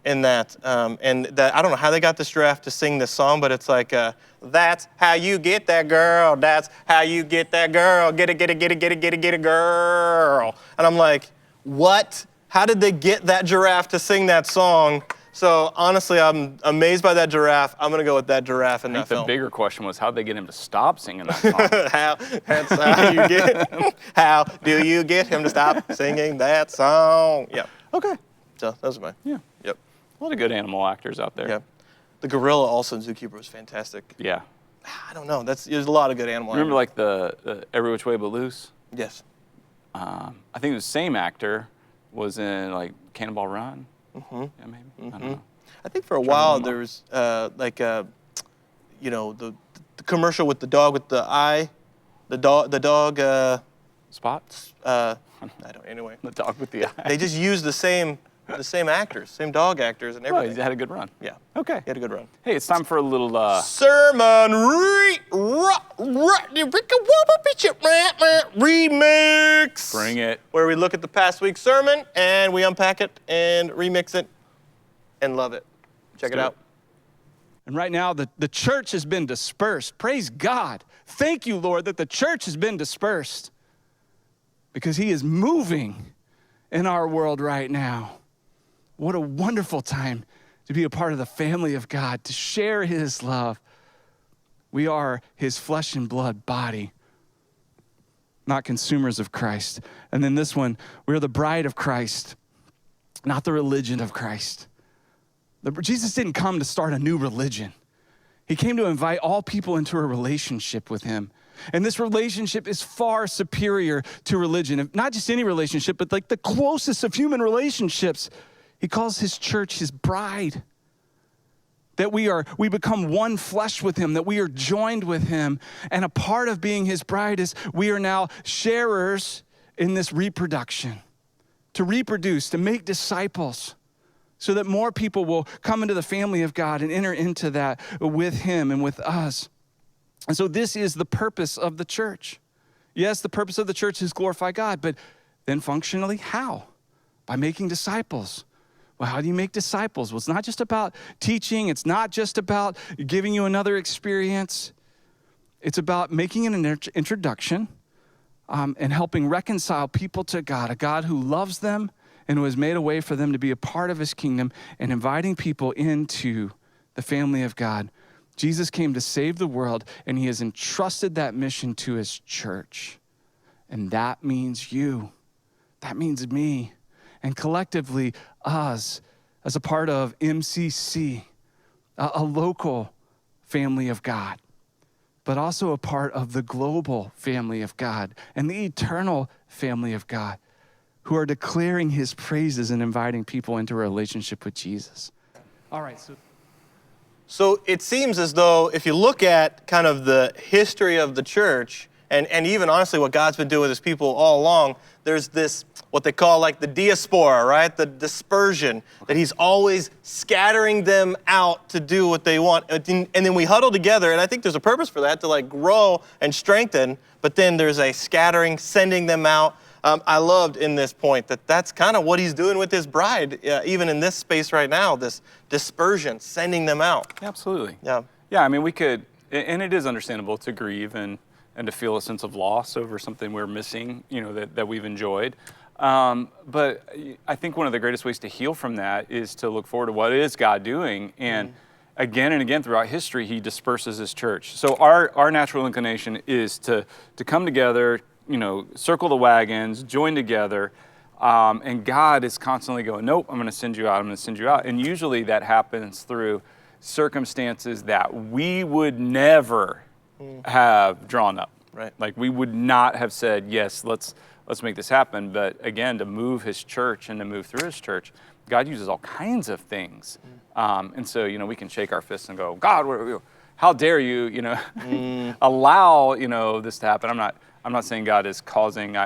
Speaker 1: in that, and that I don't know how they got this giraffe to sing this song, but it's like, that's how you get that girl. That's how you get that girl. Get it, girl. And I'm like, what? How did they get that giraffe to sing that song? So honestly, I'm amazed by that giraffe. I'm gonna go with that giraffe in
Speaker 2: I
Speaker 1: that
Speaker 2: think the
Speaker 1: film.
Speaker 2: bigger question was how'd they get him to stop singing that song?
Speaker 1: That's how you get. How do you get him to stop singing that song? Yep.
Speaker 2: Okay.
Speaker 1: So those are mine.
Speaker 2: Yeah.
Speaker 1: Yep.
Speaker 2: A lot of good animal actors out there.
Speaker 1: Yep. The gorilla also in Zookeeper was fantastic.
Speaker 2: Yeah.
Speaker 1: I don't know. There's a lot of good animal.
Speaker 2: Remember like the Every Which Way But Loose?
Speaker 1: Yes.
Speaker 2: I think the same actor was in like Cannonball Run. Mm-hmm. Yeah, maybe. I don't know.
Speaker 1: I think for a while there was the commercial with the dog with the eye, the dog.
Speaker 2: Spot?
Speaker 1: I don't. Anyway.
Speaker 2: The dog with the eye.
Speaker 1: They just used the same actors, same dog actors and
Speaker 2: Oh,
Speaker 1: everything.
Speaker 2: he had a good run.
Speaker 1: Yeah.
Speaker 2: Okay.
Speaker 1: He had a good run.
Speaker 2: Hey, it's time for a little
Speaker 1: Sermon remix.
Speaker 2: Bring it.
Speaker 1: Where we look at the past week's sermon and we unpack it and remix it and love it. Check it
Speaker 2: do it.
Speaker 1: out.
Speaker 9: And right now, the church has been dispersed. Praise God. Thank you, Lord, that the church has been dispersed because he is moving in our world right now. What a wonderful time to be a part of the family of God, to share his love. We are his flesh and blood body, not consumers of Christ. And then this one, we're the bride of Christ, not the religion of Christ. Jesus didn't come to start a new religion. He came to invite all people into a relationship with him. And this relationship is far superior to religion. Not just any relationship, but like the closest of human relationships. He calls his church his bride. That we become one flesh with him, that we are joined with him. And a part of being his bride is we are now sharers in this reproduction. To reproduce, to make disciples, so that more people will come into the family of God and enter into that with him and with us. And so this is the purpose of the church. Yes, the purpose of the church is glorify God, but then functionally, how? By making disciples, Well, how do you make disciples? Well, it's not just about teaching. It's not just about giving you another experience. It's about making an introduction and helping reconcile people to God, a God who loves them and who has made a way for them to be a part of his kingdom, and inviting people into the family of God. Jesus came to save the world, and he has entrusted that mission to his church. And that means you. That means me. And collectively, us, as a part of MCC, a local family of God, but also a part of the global family of God and the eternal family of God, who are declaring his praises and inviting people into a relationship with Jesus. All right,
Speaker 1: So it seems as though if you look at kind of the history of the church, and even honestly what God's been doing with his people all along, there's this, what they call like the diaspora, right? The dispersion, that he's always scattering them out to do what they want. And then we huddle together, and I think there's a purpose for that, to like grow and strengthen, but then there's a scattering, sending them out. I loved in this point that that's kind of what he's doing with his bride, even in this space right now, this dispersion, sending them out.
Speaker 2: Absolutely.
Speaker 1: Yeah.
Speaker 2: Yeah, I mean, we could, and it is understandable to grieve and to feel a sense of loss over something we're missing, that we've enjoyed. But I think one of the greatest ways to heal from that is to look forward to what is God doing. And again and again throughout history, he disperses his church. So our natural inclination is to come together, circle the wagons, join together, and God is constantly going, nope, I'm going to send you out, I'm going to send you out. And usually that happens through circumstances that we would never have drawn up.
Speaker 1: Right.
Speaker 2: Like we would not have said, yes, let's make this happen. But again, to move his church and to move through his church, God uses all kinds of things. And so, we can shake our fists and go, God, how dare you, allow, this to happen. I'm not saying God is causing,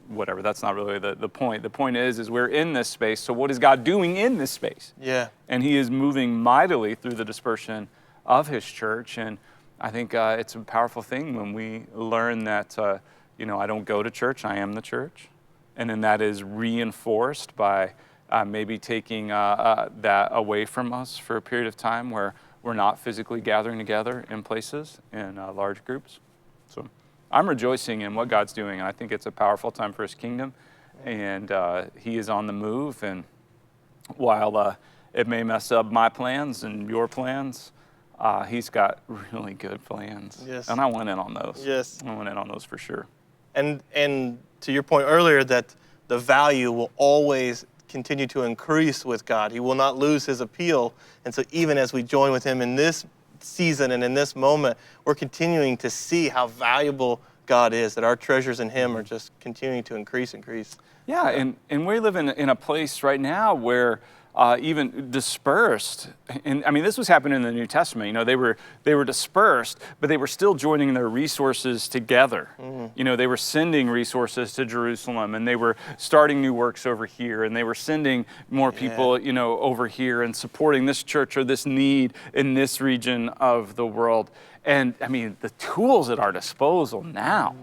Speaker 2: whatever, that's not really the point. The point is we're in this space, so what is God doing in this space?
Speaker 1: Yeah.
Speaker 2: And he is moving mightily through the dispersion of his church, and I think it's a powerful thing when we learn that, I don't go to church, I am the church, and then that is reinforced by maybe taking that away from us for a period of time where we're not physically gathering together in places, in large groups. So I'm rejoicing in what God's doing, and I think it's a powerful time for his kingdom, and he is on the move. And while it may mess up my plans and your plans, he's got really good plans.
Speaker 1: Yes.
Speaker 2: And I went in on those.
Speaker 1: Yes.
Speaker 2: I went in on those for sure.
Speaker 1: And to your point earlier, that the value will always continue to increase with God. He will not lose his appeal. And so even as we join with him in this season and in this moment, we're continuing to see how valuable God is, that our treasures in him are just continuing to increase.
Speaker 2: Yeah, and we live in a place right now where even dispersed, and I mean this was happening in the New Testament. They were dispersed, but they were still joining their resources together. They were sending resources to Jerusalem, and they were starting new works over here, and they were sending more people, over here, and supporting this church or this need in this region of the world. And I mean, the tools at our disposal now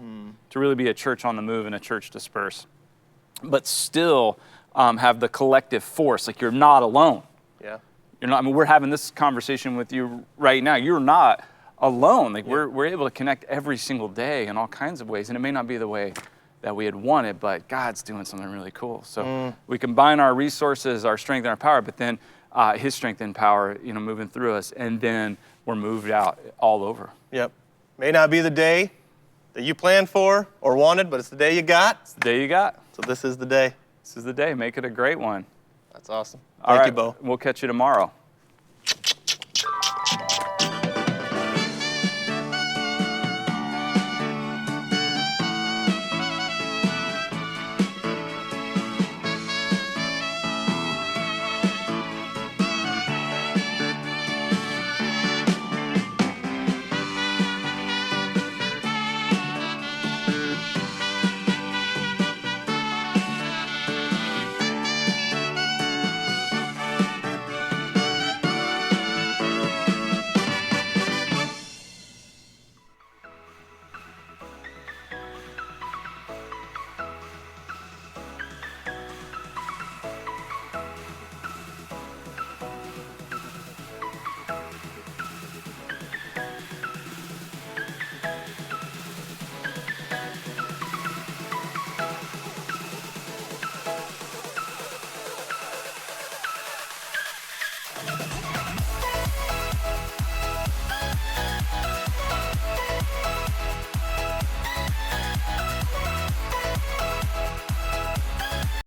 Speaker 2: to really be a church on the move and a church dispersed, but still have the collective force. Like, you're not alone.
Speaker 1: Yeah.
Speaker 2: You're not. I mean, we're having this conversation with you right now. You're not alone. Like, we're able to connect every single day in all kinds of ways, and it may not be the way that we had wanted, but God's doing something really cool. So we combine our resources, our strength, and our power, but then his strength and power, moving through us, and then we're moved out all over.
Speaker 1: Yep. May not be the day that you planned for or wanted, but it's the day you got.
Speaker 2: It's the day you got.
Speaker 1: So this is the day.
Speaker 2: This is the day. Make it a great one.
Speaker 1: That's awesome.
Speaker 2: All
Speaker 1: Thank
Speaker 2: right,
Speaker 1: you, Bo.
Speaker 2: We'll catch you tomorrow.